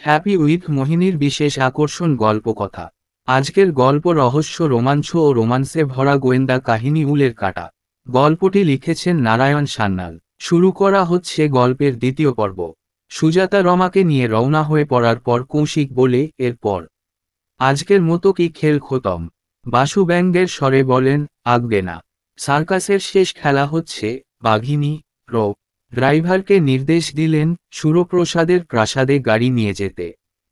Happy with মোহিনীর বিশেষ আকর্ষণ গল্পকথা। আজকের গল্প রহস্য, রোমাঞ্চ ও রোমান্সে ভরা গোয়েন্দা কাহিনী উলের কাঁটা। গল্পটি লিখেছেন নারায়ণ সান্যাল। শুরু করা হচ্ছে গল্পের দ্বিতীয় পর্ব। সুজাতা রমাকে নিয়ে রওনা হয়ে পড়ার পর কৌশিক বলে, এরপর আজকের মতো কি খেল খতম? বাসু ব্যঙ্গের স্বরে বলেন, আজ্ঞে না, সার্কাসের শেষ খেলা হচ্ছে। বাঘিনী ড্রাইভারকে নির্দেশ দিলেন সুরপ্রসাদের প্রাসাদে গাড়ি নিয়ে যেতে।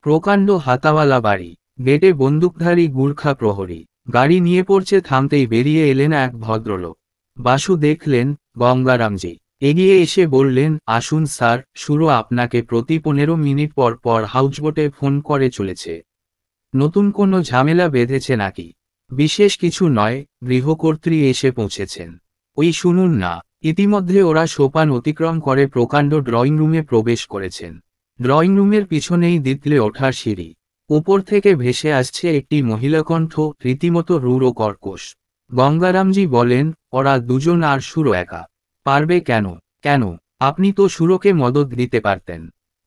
প্রকাণ্ড হাতাওয়ালা বাড়ি, গেটে বন্দুকধারী গুর্খা প্রহরী। গাড়ি নিয়ে পড়ছে, থামতেই বেরিয়ে এলেন এক ভদ্রলোক। বাসু দেখলেন গঙ্গারামজি। এগিয়ে এসে বললেন, আসুন স্যার, সুরো আপনাকে প্রতি 15 মিনিট পর পর হাউসবোটে ফোন করে চলেছে। নতুন কোনো ঝামেলা বেঁধেছে নাকি? বিশেষ কিছু নয়, গৃহকর্ত্রী এসে পৌঁছেছেন। ওই শুনুন না। ইতিমধ্যে ওরা সোপান অতিক্রম করে প্রকাণ্ড ড্রয়িং রুমে প্রবেশ করেছেন। ড্রয়িং রুমের পিছনেই দিতলে ওঠার সিঁড়ি। উপর থেকে ভেসে আসছে একটি মহিলাকণ্ঠ, রীতিমতো রূঢ় ও কর্কশ। গঙ্গারামজি বলেন, ওরা দুজন আর সুরো একা পারবে কেন? কেন, আপনি তো সুরোকে মদত দিতে পারতেন।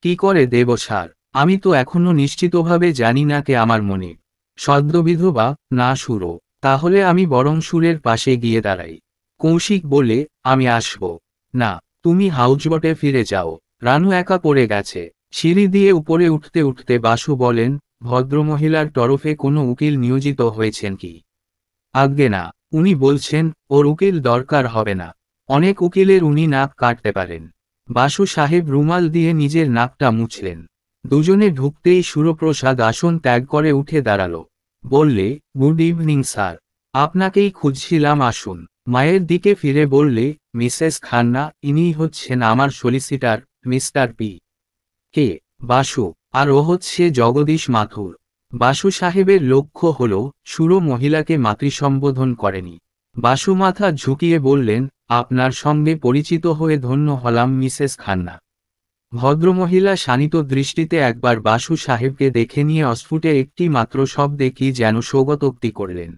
কি করে দেব স্যার? আমি তো এখনো নিশ্চিতভাবে জানি না কে আমার মনে সদ্যবিধবা না সুরো। তাহলে আমি বরং সুরের পাশে গিয়ে দাঁড়াই। কৌশিক বলে, আমি আসব না, তুমি হাউসবোটে ফিরে যাও। রানু একা পড়ে গেছে। সিঁড়ি দিয়ে উপরে উঠতে উঠতে বাসু বলেন, ভদ্রমহিলার তরফে কোনো উকিল নিয়োজিত হয়েছেন কি? আজ্ঞে না, উনি বলছেন ওর উকিল দরকার হবে না। অনেক উকিলের উনি নাক কাটতে পারেন। বাসু সাহেব রুমাল দিয়ে নিজের নাকটা মুছলেন। দুজনে ঢুকতেই সুরপ্রসাদ আসন ত্যাগ করে উঠে দাঁড়ালো। বললে, গুড ইভিনিং স্যার, আপনাকেই খুঁজছিলাম, আসুন। মায়ের দিকে ফিরে বললে, মিসেস খান্না, ইনিই হচ্ছেন আমার solicitor, mister P K Basu. আর ও হচ্ছে জগদীশ মাথুর। বাসু সাহেবের লক্ষ্য হল সুরো মহিলাকে মাতৃসম্বোধন করেনি। বাসু মাথা ঝুঁকিয়ে বললেন, আপনার সঙ্গে পরিচিত হয়ে ধন্য হলাম মিসেস খান্না। ভদ্রমহিলা শানিত দৃষ্টিতে একবার বাসু সাহেবকে দেখে নিয়ে অস্ফুটে একটি মাত্র শব্দে কি যেন স্বগতোক্তি করলেন।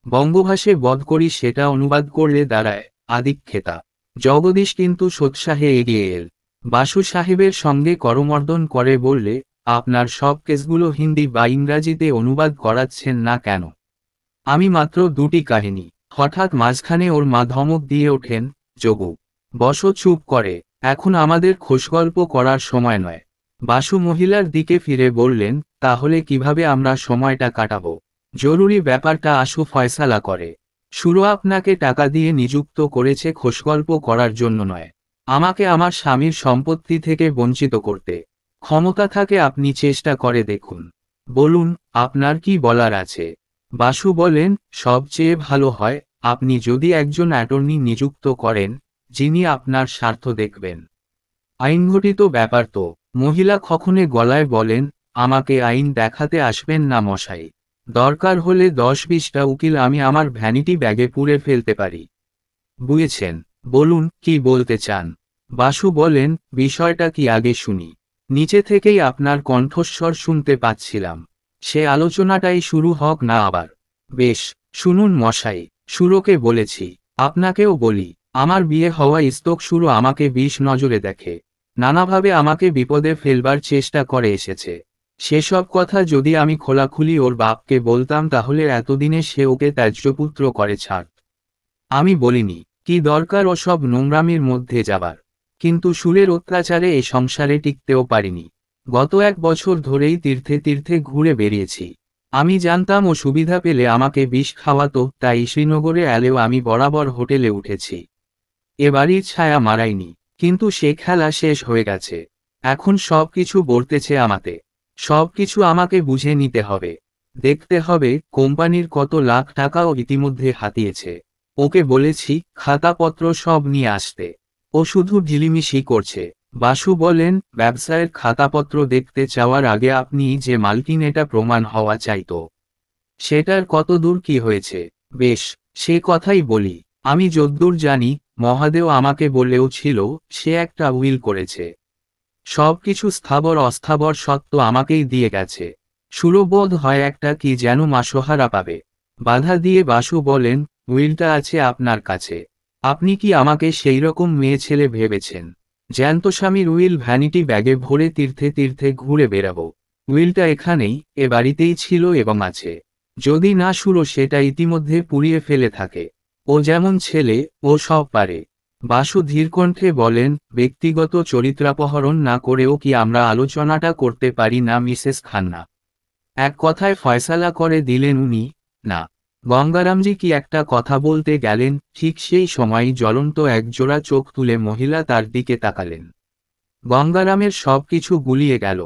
বঙ্গভাষে বধ করি সেটা অনুবাদ করলে দাঁড়ায়, আদিক্ষেতা। জগদীশ কিন্তু সোৎসাহে এগিয়ে এল। বাসু সাহেবের সঙ্গে করমর্দন করে বললে, আপনার সব কেসগুলো হিন্দি বা ইংরাজিতে অনুবাদ করাচ্ছেন না কেন? আমি মাত্র দুটি কাহিনী। হঠাৎ মাঝখানে ওর মা ধমক দিয়ে ওঠেন, যোগু বসো, চুপ করে, এখন আমাদের খোশগল্প করার সময় নয়। বাসু মহিলার দিকে ফিরে বললেন, তাহলে কিভাবে আমরা সময়টা কাটাবো? জরুরি ব্যাপারটা আশু ফয়সালা করে। সুরো আপনাকে টাকা দিয়ে নিযুক্ত করেছে খোশগল্প করার জন্য নয়, আমাকে আমার স্বামীর সম্পত্তি থেকে বঞ্চিত করতে। ক্ষমতা থাকে আপনি চেষ্টা করে দেখুন। বলুন, আপনার কি বলার আছে? বাসু বলেন, সবচেয়ে ভালো হয় আপনি যদি একজন অ্যাটর্নি নিযুক্ত করেন, যিনি আপনার স্বার্থ দেখবেন। আইনঘটিত ব্যাপার তো। মহিলা খখনে গলায় বলেন, আমাকে আইন দেখাতে আসবেন না মশাই। দরকার হলে 10-20টা উকিল আমি আমার ভ্যানিটি ব্যাগে পুরে ফেলতে পারি। বুঝেছেন? বলুন, কি বলতে চান? বাসু বলেন, বিষয়টা কি আগে শুনি। নিচে থেকেই আপনার কণ্ঠস্বর শুনতে পাচ্ছিলাম। সে আলোচনাটাই শুরু হোক না আবার। বেশ, শুনুন মশাই, সুরোকে বলেছি, আপনাকেও বলি, আমার বিয়ে হওয়া ইস্তক সুরো আমাকে বিষ নজরে দেখে। নানাভাবে আমাকে বিপদে ফেলবার চেষ্টা করে এসেছে। সেসব কথা যদি আমি খোলাখুলি ওর বাপকে বলতাম তাহলে এতদিনে সে ওকে ত্যায্যপুত্র করে ছাড়ত। আমি বলিনি, কি দরকার ওসব নোংরামির মধ্যে যাবার। কিন্তু সুরের অত্যাচারে এই সংসারে টিকতেও পারিনি। গত 1 বছর ধরেই তীর্থে তীর্থে ঘুরে বেরিয়েছি। আমি জানতাম ও সুবিধা পেলে আমাকে বিষ খাওয়াতো, তাই শ্রীনগরে এলেও আমি বরাবর হোটেলে উঠেছি। এ বাড়ির ছায়া মারাইনি। কিন্তু সে খেলা শেষ হয়ে গেছে। এখন সব কিছু বর্তেছে আমাতে। সব কিছু আমাকে বুঝে নিতে হবে। দেখতে হবে কোম্পানির কত লাখ টাকাও ইতিমধ্যে হাতিয়েছে। ওকে বলেছি খাতাপত্র সব নিয়ে আসতে। ও শুধু ঢিলিমিশি করছে। বাসু বলেন, ব্যবসায়ের খাতাপত্র দেখতে চাওয়ার আগে আপনি যে মালকিন এটা প্রমাণ হওয়া চাইতো। সেটার কতদূর কি হয়েছে? বেশ, সে কথাই বলি। আমি যদ্দূর জানি, মহাদেও আমাকে বলেও ছিল সে একটা উইল করেছে। সব কিছু স্থাবর অস্থাবর সত্ত্ব আমাকেই দিয়ে গেছে। সুরবোধ হয় একটা কি যেন মাসোহারা পাবে। বাধা দিয়ে বাসু বলেন, উইলটা আছে আপনার কাছে। আপনি কি আমাকে সেই রকম মেয়ে ছেলে ভেবেছেন? জ্যান্ত স্বামীর উইল ভ্যানিটি ব্যাগে ভরে তীর্থে তীর্থে ঘুরে বেড়াবো। উইলটা এখানেই, এ বাড়িতেই ছিল এবং আছে। যদি না সুরো সেটা ইতিমধ্যে পুড়িয়ে ফেলে থাকে। ও যেমন ছেলে, ও সব পারে। বাসু ধীরকণ্ঠে বলেন, ব্যক্তিগত চরিত্রাপহরণ না করেও কি আমরা আলোচনাটা করতে পারি না মিসেস খান্না? এক কথায় ফয়সালা করে দিলেন উনি। না। গঙ্গারামজি কি একটা কথা বলতে গেলেন, ঠিক সেই সময়ই জ্বলন্ত একজোড়া চোখ তুলে মহিলা তার দিকে তাকালেন। গঙ্গারামের সব কিছু গুলিয়ে গেল।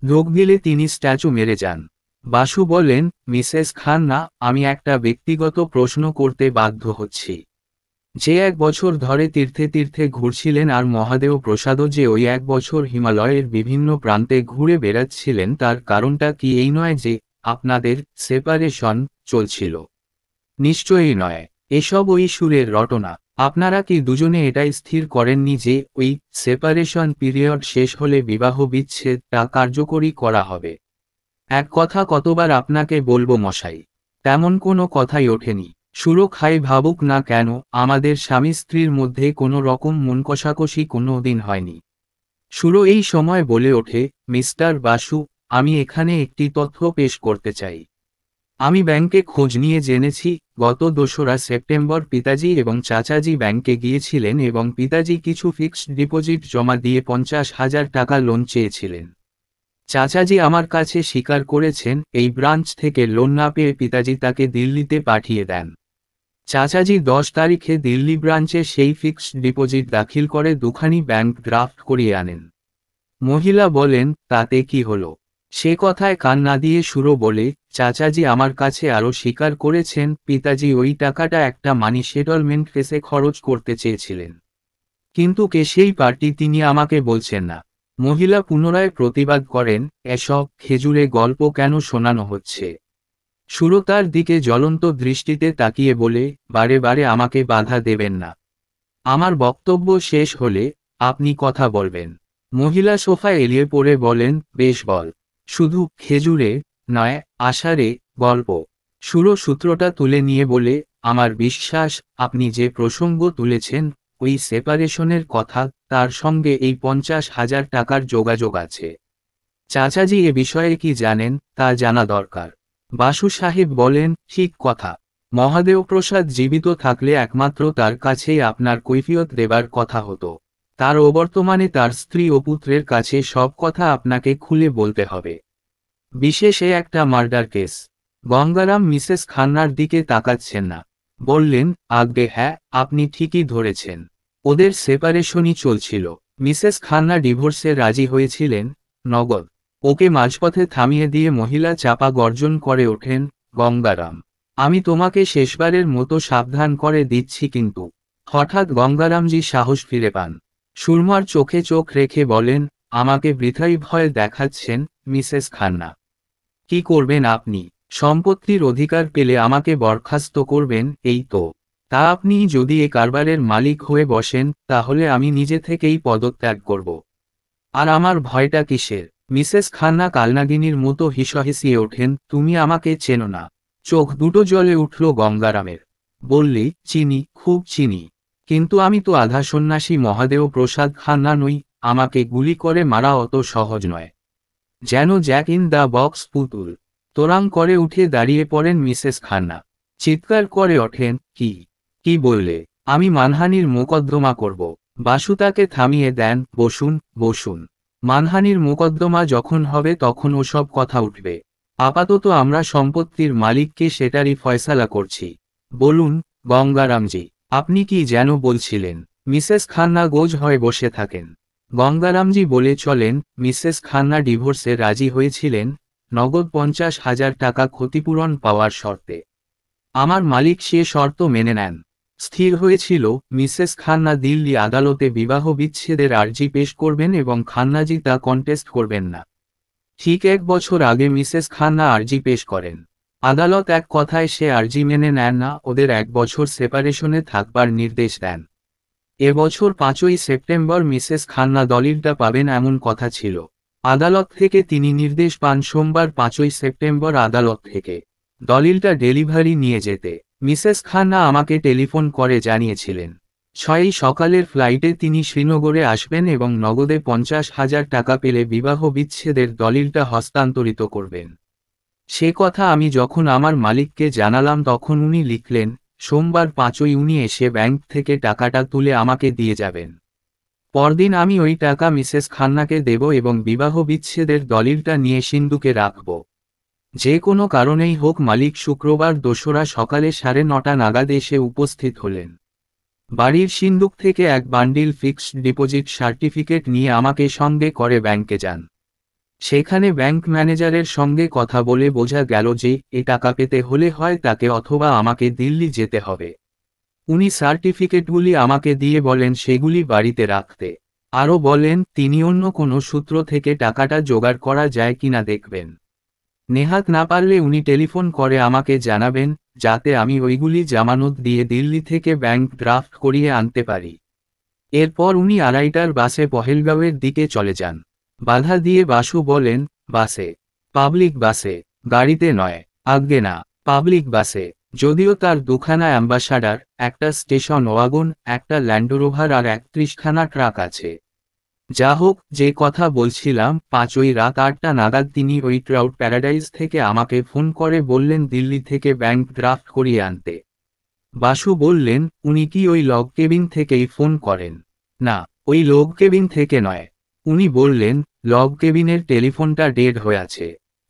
ঢোক গিলে তিনি স্ট্যাচু মেরে যান। বাসু বলেন, মিসেস খান্না, আমি একটা ব্যক্তিগত প্রশ্ন করতে বাধ্য হচ্ছি। যে 1 বছর ধরে তীর্থে তীর্থে ঘুরছিলেন আর মহাদেব প্রসাদও যে ওই 1 বছর হিমালয়ের বিভিন্ন প্রান্তে ঘুরে বেড়াচ্ছিলেন, তার কারণটা কি এই নয় যে আপনাদের সেপারেশন চলছিল? নিশ্চয়ই নয়। এসব ওই সুরের রটনা। আপনারা কি দুজনে এটাই স্থির করেননি যে ওই সেপারেশন পিরিয়ড শেষ হলে বিবাহ বিচ্ছেদটা কার্যকরী করা হবে? এক কথা কতবার আপনাকে বলবো মশাই? তেমন কোনো কথাই ওঠেনি। সুরক্ষাই ভাবুক না কেন, আমাদের স্বামী স্ত্রীর মধ্যে কোনো রকম মন কষাকষি কোনো দিন হয়নি। সুরো এই সময় বলে ওঠে, মিস্টার বাসু, আমি এখানে একটি তথ্য পেশ করতে চাই। আমি ব্যাংকে খোঁজ নিয়ে জেনেছি, গত 2রা সেপ্টেম্বর পিতাজি এবং চাচাজি ব্যাংকে গিয়েছিলেন এবং পিতাজি কিছু ফিক্সড ডিপোজিট জমা দিয়ে 50,000 টাকা লোন চেয়েছিলেন। চাচাজি আমার কাছে স্বীকার করেছেন, এই ব্রাঞ্চ থেকে লোন না পেয়ে পিতাজি তাকে দিল্লিতে পাঠিয়ে দেন। চাচাজি 10 তারিখে দিল্লি ব্রাঞ্চে সেই ফিক্সড ডিপোজিট দাখিল করে দুখানি ব্যাংক ড্রাফট করিয়ে আনেন। মহিলা বলেন, তাতে কি হলো? সে কথায় কান না দিয়ে সুরো বলে, চাচাজি আমার কাছে আরও স্বীকার করেছেন, পিতাজি ওই টাকাটা একটা মানি সেটলমেন্ট কেসে খরচ করতে চেয়েছিলেন। কিন্তু কে সেই পার্টি তিনি আমাকে বলছেন না। মহিলা পুনরায় প্রতিবাদ করেন, এসব খেজুরে গল্প কেন শোনানো হচ্ছে? সুরো তার দিকে জ্বলন্ত দৃষ্টিতে তাকিয়ে বলে, বারে বারে আমাকে বাধা দেবেন না। আমার বক্তব্য শেষ হলে আপনি কথা বলবেন। মহিলা সোফায় এলিয়ে পড়ে বলেন, বেশ বল। শুধু খেজুরে নয়, আষাঢ়ে গল্প। সুরো সূত্রটা তুলে নিয়ে বলে, আমার বিশ্বাস আপনি যে প্রসঙ্গ তুলেছেন, ওই সেপারেশনের কথা, তার সঙ্গে এই 50,000 টাকার যোগাযোগ আছে। চাচাজি এ বিষয়ে কি জানেন, তা জানা দরকার। বাসু সাহেব বলেন, ঠিক কথা। মহাদেব প্রসাদ জীবিত থাকলে একমাত্র তার কাছেই আপনার কৈফিয়ত দেবার কথা হতো। তার অবর্তমানে তার স্ত্রী ও পুত্রের কাছে সব কথা আপনাকে খুলে বলতে হবে। বিশেষে একটা মার্ডার কেস। গঙ্গারাম মিসেস খান্নার দিকে তাকাচ্ছেন না। বললেন, আজ্ঞে হ্যাঁ, আপনি ঠিকই ধরেছেন। ওদের সেপারেশনই চলছিল। মিসেস খান্না ডিভোর্সে রাজি হয়েছিলেন, নগদ। ওকে মাঝপথে থামিয়ে দিয়ে মহিলা চাপা গর্জন করে ওঠেন, গঙ্গারাম, আমি তোমাকে শেষবারের মতো সাবধান করে দিচ্ছি কিন্তু। হঠাৎ গঙ্গারামজি সাহস ফিরে পান। সুরমার চোখে চোখ রেখে বলেন, আমাকে বৃথাই ভয় দেখাচ্ছেন, মিসেস খান্না। কি করবেন আপনি? সম্পত্তির অধিকার পেলে আমাকে বরখাস্ত করবেন, এই তো। তা আপনি যদি এ কারবারের মালিক হয়ে বসেন, তাহলে আমি নিজে থেকেই পদত্যাগ করব। আর আমার ভয়টা কিসের? মিসেস খান্না কালনাগিনীর মতো হিসহিসিয়ে ওঠেন, তুমি আমাকে চেনো না। চোখ দুটো জ্বলে উঠল গঙ্গারামের। বললি, চিনি, খুব চিনি। কিন্তু আমি তো আধা সন্ন্যাসী মহাদেব প্রসাদ খান্না নই, আমাকে গুলি করে মারা অত সহজ নয়। যেন জ্যাক ইন দ্য বক্স পুতুল। তোরাং করে উঠে দাঁড়িয়ে পড়েন মিসেস খান্না। চিৎকার করে ওঠেন, কি বললে? আমি মানহানির মোকদ্দমা করব। বাসু তাকে থামিয়ে দেন, বসুন, বসুন। মানহানির মোকদ্দমা যখন হবে তখন ওসব কথা উঠবে। আপাতত আমরা সম্পত্তির মালিককে সেটারই ফয়সালা করছি। বলুন, গঙ্গারামজি, আপনি কি যেন বলছিলেন? মিসেস খান্না গোজ হয়ে বসে থাকেন। গঙ্গারামজি বলে চলেন, মিসেস খান্না ডিভোর্সে রাজি হয়েছিলেন, নগদ 50,000 টাকা ক্ষতিপূরণ পাওয়ার শর্তে। আমার মালিক সে শর্ত মেনে নেন। স্থির হয়েছিল, মিসেস খান্না দিল্লি আদালতে বিবাহ বিচ্ছেদের আর্জি পেশ করবেন এবং খান্নাজি তা কন্টেস্ট করবেন না। ঠিক 1 বছর আগে মিসেস খান্না আর্জি পেশ করেন। আদালত এক কথায় সে আর্জি মেনে নেন না, ওদের 1 বছর সেপারেশনে থাকবার নির্দেশ দেন। এবছর 5ই সেপ্টেম্বর মিসেস খান্না দলিলটা পাবেন এমন কথা ছিল। আদালত থেকে তিনি নির্দেশ পান সোমবার 5ই সেপ্টেম্বর আদালত থেকে দলিলটা ডেলিভারি নিয়ে যেতে। মিসেস খান্না আমাকে টেলিফোন করে জানিয়েছিলেন। 6ই সকালের ফ্লাইটে তিনি শ্রীনগরে আসবেন এবং নগদে 50,000 টাকা পেলে বিবাহ বিচ্ছেদের দলিলটা হস্তান্তরিত করবেন। সে কথা আমি যখন আমার মালিককে জানালাম তখন উনি লিখলেন, সোমবার 5ই উনি এসে ব্যাংক থেকে টাকাটা তুলে আমাকে দিয়ে যাবেন। পরদিন আমি ওই টাকা মিসেস খান্নাকে দেব এবং বিবাহ বিচ্ছেদের দলিলটা নিয়ে সিন্ধুকে রাখব। যে কোনো কারণেই হোক মালিক শুক্রবার 2রা সকালে 9:30 নাগাদ এসে উপস্থিত হলেন। বাড়ির সিন্দুক থেকে এক বান্ডিল ফিক্সড ডিপোজিট সার্টিফিকেট নিয়ে আমাকে সঙ্গে করে ব্যাংকে যান। সেখানে ব্যাংক ম্যানেজারের সঙ্গে কথা বলে বোঝা গেল যে এ টাকা পেতে হলে হয় তাকে অথবা আমাকে দিল্লি যেতে হবে। উনি সার্টিফিকেটগুলি আমাকে দিয়ে বলেন সেগুলি বাড়িতে রাখতে। আরও বলেন তিনি অন্য কোনো সূত্র থেকে টাকাটা জোগাড় করা যায় কিনা দেখবেন। নেহাত না পারলে উনি টেলিফোন করে আমাকে জানাবেন, যাতে আমি ওইগুলি জামানত দিয়ে দিল্লি থেকে ব্যাংক ড্রাফট করিয়ে আনতে পারি। এরপর উনি 2:30টার বাসে পহেলগাঁওয়ের দিকে চলে যান। বাধা দিয়ে বাসু বলেন, বাসে? পাবলিক বাসে, গাড়িতে নয়। আজ্ঞে না, পাবলিক বাসে। যদিও তার দুখানা অ্যাম্বাসাডার, একটা স্টেশন ওয়াগন, একটা ল্যান্ডরোভার আর 31খানা ট্রাক আছে। যা হোক, যে কথা বলছিলাম, 5ই রাত 8টা নাগাদ তিনি ওই ট্রাউট প্যারাডাইজ থেকে আমাকে ফোন করে বললেন দিল্লি থেকে ব্যাংক ড্রাফট করিয়ে আনতে। বাসু বললেন, উনি কি ওই লগ কেবিন থেকেই ফোন করেন? না, ওই লগ কেবিন থেকে নয়। উনি বললেন, লগ কেবিনের টেলিফোনটা ডেড হয়ে আছে।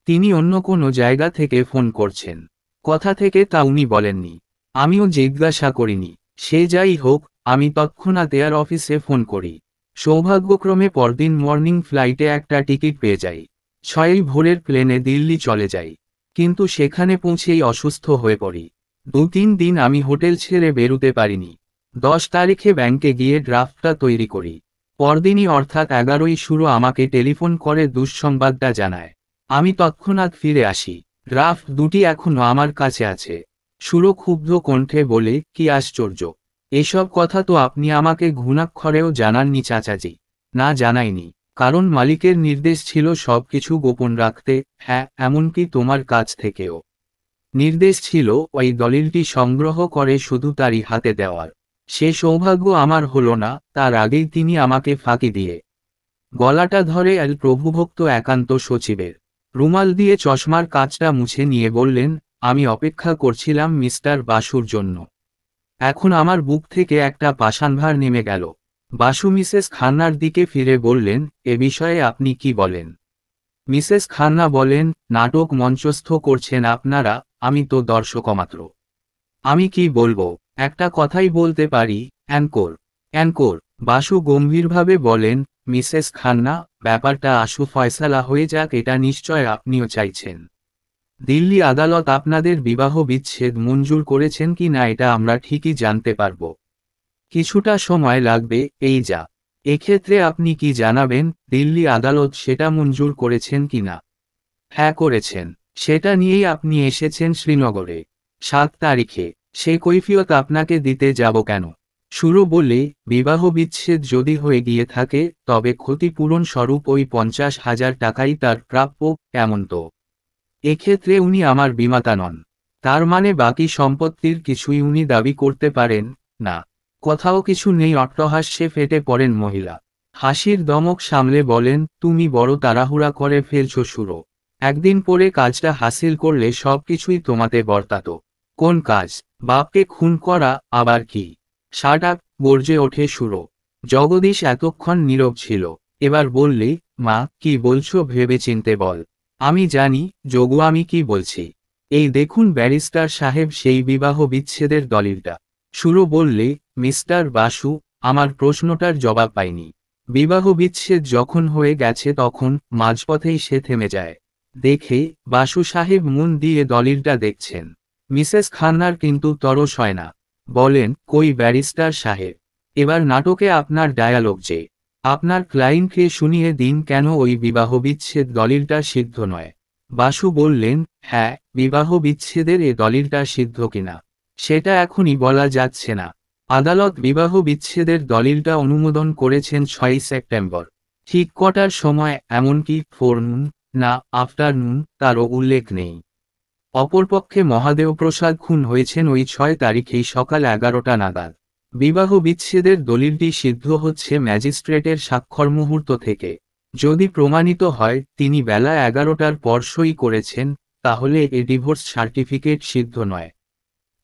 তিনি অন্য কোনো জায়গা থেকে ফোন করছেন। কথা থেকে তা উনি বলেননি। আমিও জিজ্ঞাসা করিনি। সে যাই হোক, আমি তৎক্ষণাৎ এয়ার অফিসে ফোন করি। সৌভাগ্যক্রমে পরদিন মর্নিং ফ্লাইটে একটা টিকিট পেয়ে যাই। 6ই ভোরের প্লেনে দিল্লি চলে যাই। কিন্তু সেখানে পৌঁছেই অসুস্থ হয়ে পড়ি। 2-3 দিন আমি হোটেল ছেড়ে বেরুতে পারিনি। 10 তারিখে ব্যাংকে গিয়ে ড্রাফটটা তৈরি করি। পরদিনই অর্থাৎ 11ই শুরু আমাকে টেলিফোন করে দুঃসংবাদটা জানায়। আমি তৎক্ষণাৎ ফিরে আসি। ড্রাফট দুটি এখনো আমার কাছে আছে। সুরো ক্ষুব্ধ কণ্ঠে বলে, কি আশ্চর্য! এসব কথা তো আপনি আমাকে ঘুণাক্ষরেও জানাননি চাচাজি। না, জানাইনি। কারণ মালিকের নির্দেশ ছিল সব কিছু গোপন রাখতে, হ্যাঁ, এমনকি তোমার কাছ থেকেও। নির্দেশ ছিল ওই দলিলটি সংগ্রহ করে শুধু তারই হাতে দেওয়ার। সে সৌভাগ্য আমার হলো না, তার আগেই তিনি আমাকে ফাঁকি দিয়ে। গলাটা ধরে এল প্রভুভক্ত একান্ত সচিবের। রুমাল দিয়ে চশমার কাঁচটা মুছে নিয়ে বললেন, আমি অপেক্ষা করছিলাম মিস্টার বাসুর জন্য। এখন আমার বুক থেকে একটা পাষাণভার নেমে গেল। বাসু মিসেস খান্নার দিকে ফিরে বললেন, এ বিষয়ে আপনি কি বলেন? মিসেস খান্না বলেন, নাটক মঞ্চস্থ করছেন আপনারা, আমি তো দর্শকমাত্র। আমি কি বলবো? একটা কথাই বলতে পারি, অ্যানকোর। অ্যানকোর। বাসু গম্ভীরভাবে বলেন, মিসেস খান্না, ব্যাপারটা আশু ফয়সালা হয়ে যাক এটা নিশ্চয় আপনিও চাইছেন। দিল্লি আদালত আপনাদের বিবাহ বিচ্ছেদ মঞ্জুর করেছেন কি না এটা আমরা ঠিকই জানতে পারব। কিছুটা সময় লাগবে, এই যা। এক্ষেত্রে আপনি কি জানাবেন, দিল্লি আদালত সেটা মঞ্জুর করেছেন কি না? হ্যাঁ, করেছেন। সেটা নিয়েই আপনি এসেছেন শ্রীনগরে। 7 তারিখে। সে কৈফিয়ত আপনাকে দিতে যাব কেন? শুরু বলে, বিবাহ বিচ্ছেদ যদি হয়ে গিয়ে থাকে তবে ক্ষতিপূরণ স্বরূপ ওই 50,000 টাকাই তার প্রাপ্য, এমন তো? এক্ষেত্রে উনি আমার বিমাতা নন। তার মানে বাকি সম্পত্তির কিছুই উনি দাবি করতে পারেন না। কোথাও কিছু নেই। অট্টহাস্যে ফেটে পড়েন মহিলা। হাসির দমক সামলে বলেন, তুমি বড় তাড়াহুড়া করে ফেলছ সুরো। একদিন পরে কাজটা হাসিল করলে সব কিছুই তোমাতে বর্তাত। কোন কাজ? বাপকে খুন করা, আবার কি? শাট আপ, গর্জে ওঠে সুরো। জগদীশ এতক্ষণ নীরব ছিল। এবার বললে, মা, কি বলছো ভেবেচিন্তে বল। আমি জানি, যোগু, আমি কি বলছি। এই দেখুন ব্যারিস্টার সাহেব সেই বিবাহ বিচ্ছেদের দলিলটা। সুরো বললে, মিস্টার বাসু, আমার প্রশ্নটার জবাব পাইনি। বিবাহ বিচ্ছেদ যখন হয়ে গেছে তখন মাঝপথেই সে থেমে যায়। দেখে বাসু সাহেব মন দিয়ে দলিলটা দেখছেন। মিসেস খান্নার কিন্তু তরস হয় না। বলেন, কই ব্যারিস্টার সাহেব, এবার নাটকে আপনার ডায়ালগ যে। আপনার ক্লায়েন্টকে শুনিয়ে দিন কেন ওই বিবাহ বিচ্ছেদ দলিলটা সিদ্ধ নয়। বাসু বললেন, হ্যাঁ, বিবাহ বিচ্ছেদের এ দলিলটা সিদ্ধ কিনা সেটা এখনই বলা যাচ্ছে না। আদালত বিবাহ বিচ্ছেদের দলিলটা অনুমোদন করেছেন 6ই সেপ্টেম্বর। ঠিক কটার সময়, এমনকি ফোরনুন না আফটারনুন, তারও উল্লেখ নেই। অপরপক্ষে মহাদেবপ্রসাদ খুন হয়েছেন ওই 6 তারিখেই সকাল 11টা নাগাদ। বিবাহ বিচ্ছেদের দলিলটি সিদ্ধ হচ্ছে ম্যাজিস্ট্রেটের স্বাক্ষর মুহূর্ত থেকে। যদি প্রমাণিত হয় তিনি বেলা 11টার পর সই করেছেন, তাহলে এ ডিভোর্স সার্টিফিকেট সিদ্ধ নয়।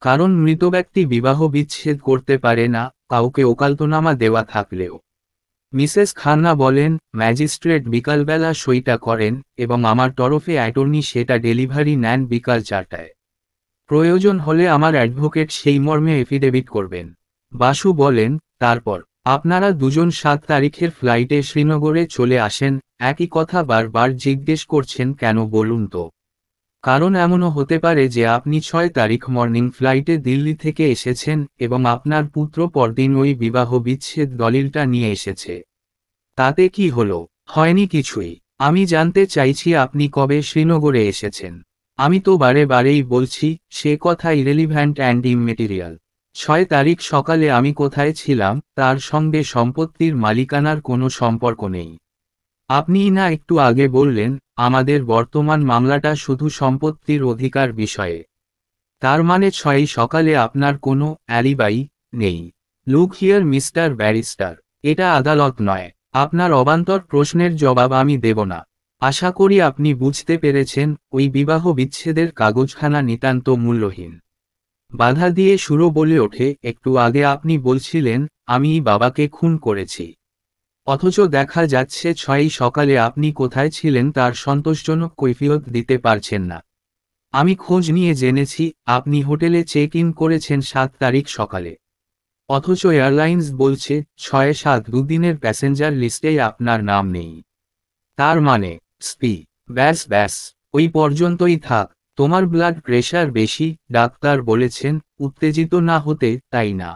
কারণ মৃত ব্যক্তি বিবাহ বিচ্ছেদ করতে পারে না, কাউকে ওকালতনামা দেওয়া থাকলেও। মিসেস খান্না বলেন, ম্যাজিস্ট্রেট বিকালবেলা সইটা করেন এবং আমার তরফে অ্যাটর্নি সেটা ডেলিভারি নেন বিকাল 4টায়। প্রয়োজন হলে আমার অ্যাডভোকেট সেই মর্মে এফিডেভিট করবেন। বাসু বলেন, তারপর আপনারা দুজন 7 তারিখের ফ্লাইটে শ্রীনগরে চলে আসেন, একই কথা বারবার জিজ্ঞেস করছেন কেন বলুন তো? কারণ এমনও হতে পারে যে আপনি 6 তারিখ মর্নিং ফ্লাইটে দিল্লি থেকে এসেছেন এবং আপনার পুত্র পরদিন ওই বিবাহ বিচ্ছেদ দলিলটা নিয়ে এসেছে। তাতে কি হলো? হয়নি কিছুই। আমি জানতে চাইছি আপনি কবে শ্রীনগরে এসেছেন। আমি তো বারে বারেই বলছি, সে কথা ইরেলিভ্যান্ট অ্যান্ড ইমমেটেরিয়াল। 6 তারিখ সকালে আমি কোথায় ছিলাম তার সঙ্গে সম্পত্তির মালিকানার কোনো সম্পর্ক নেই। আপনিই না একটু আগে বললেন, আমাদের বর্তমান মামলাটা শুধু সম্পত্তির অধিকার বিষয়ে। তার মানে 6 সকালে আপনার কোনো অ্যালিবাই নেই। লুক হিয়ার মিস্টার ব্যারিস্টার, এটা আদালত নয়। আপনার অবান্তর প্রশ্নের জবাব আমি দেব না। আশা করি আপনি বুঝতে পেরেছেন, ওই বিবাহ বিচ্ছেদের কাগজখানা নিতান্ত মূল্যহীন। বাধা দিয়ে সুরো বলে ওঠে, একটু আগে আপনি বলছিলেন আমিই বাবাকে খুন করেছি। অথচ দেখা যাচ্ছে 6 সকালে আপনি কোথায় ছিলেন তার সন্তোষজনক কৈফিয়ত দিতে পারছেন না। আমি খোঁজ নিয়ে জেনেছি আপনি হোটেলে চেক ইন করেছেন 7 তারিখ সকালে। অথচ এয়ারলাইন্স বলছে 6-7 দুদিনের প্যাসেঞ্জার লিস্টেই আপনার নাম নেই। তার মানে ব্যাস ব্যাস, ওই পর্যন্তই থাক। তোমার ব্লাড প্রেশার বেশি, ডাক্তার বলেছেন, উত্তেজিত না হতে, তাই না?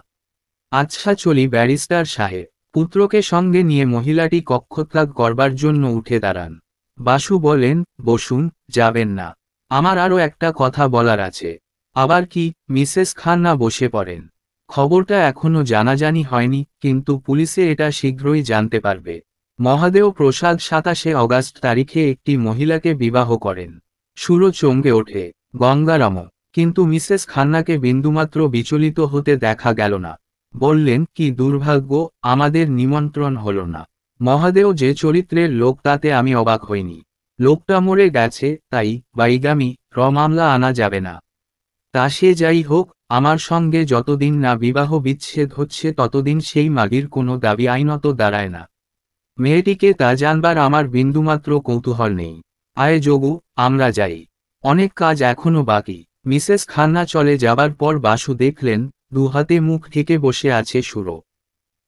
আচ্ছা চলি ব্যারিস্টার সাহেব। পুত্রকে সঙ্গে নিয়ে মহিলাটি কক্ষত্যাগ করবার জন্য উঠে দাঁড়ান। বাসু বলেন, বসুন, যাবেন না। আমার আরও একটা কথা বলার আছে। আবার কি? মিসেস খান্না বসে পড়েন। খবরটা এখনো জানাজানি হয়নি, কিন্তু পুলিশে এটা শীঘ্রই জানতে পারবে। মহাদেও প্রসাদ 27 অগাস্ট তারিখে একটি মহিলাকে বিবাহ করেন। সুরো চমকে ওঠে। গঙ্গারামও। কিন্তু মিসেস খান্নাকে বিন্দুমাত্র বিচলিত হতে দেখা গেল না। বললেন, কি দুর্ভাগ্য, আমাদের নিমন্ত্রণ হলো না। মহাদেও যে চরিত্রের লোক তাতে আমি অবাক হইনি। লোকটা মরে গেছে, তাই বাইগামি মামলা আনা যাবে না। তা সে যাই হোক, আমার সঙ্গে যতদিন না বিবাহ বিচ্ছেদ হচ্ছে ততদিন সেই মাগির কোনো দাবি আইনত দাঁড়ায় না। মেয়েটিকে তা জানবার আমার বিন্দুমাত্র কৌতূহল নেই। আয় যোগু, আমরা যাই। অনেক কাজ এখনো বাকি। মিসেস খান্না চলে যাবার পর বাসু দেখলেন, দুহাতে মুখ ঢেকে বসে আছে সুরো।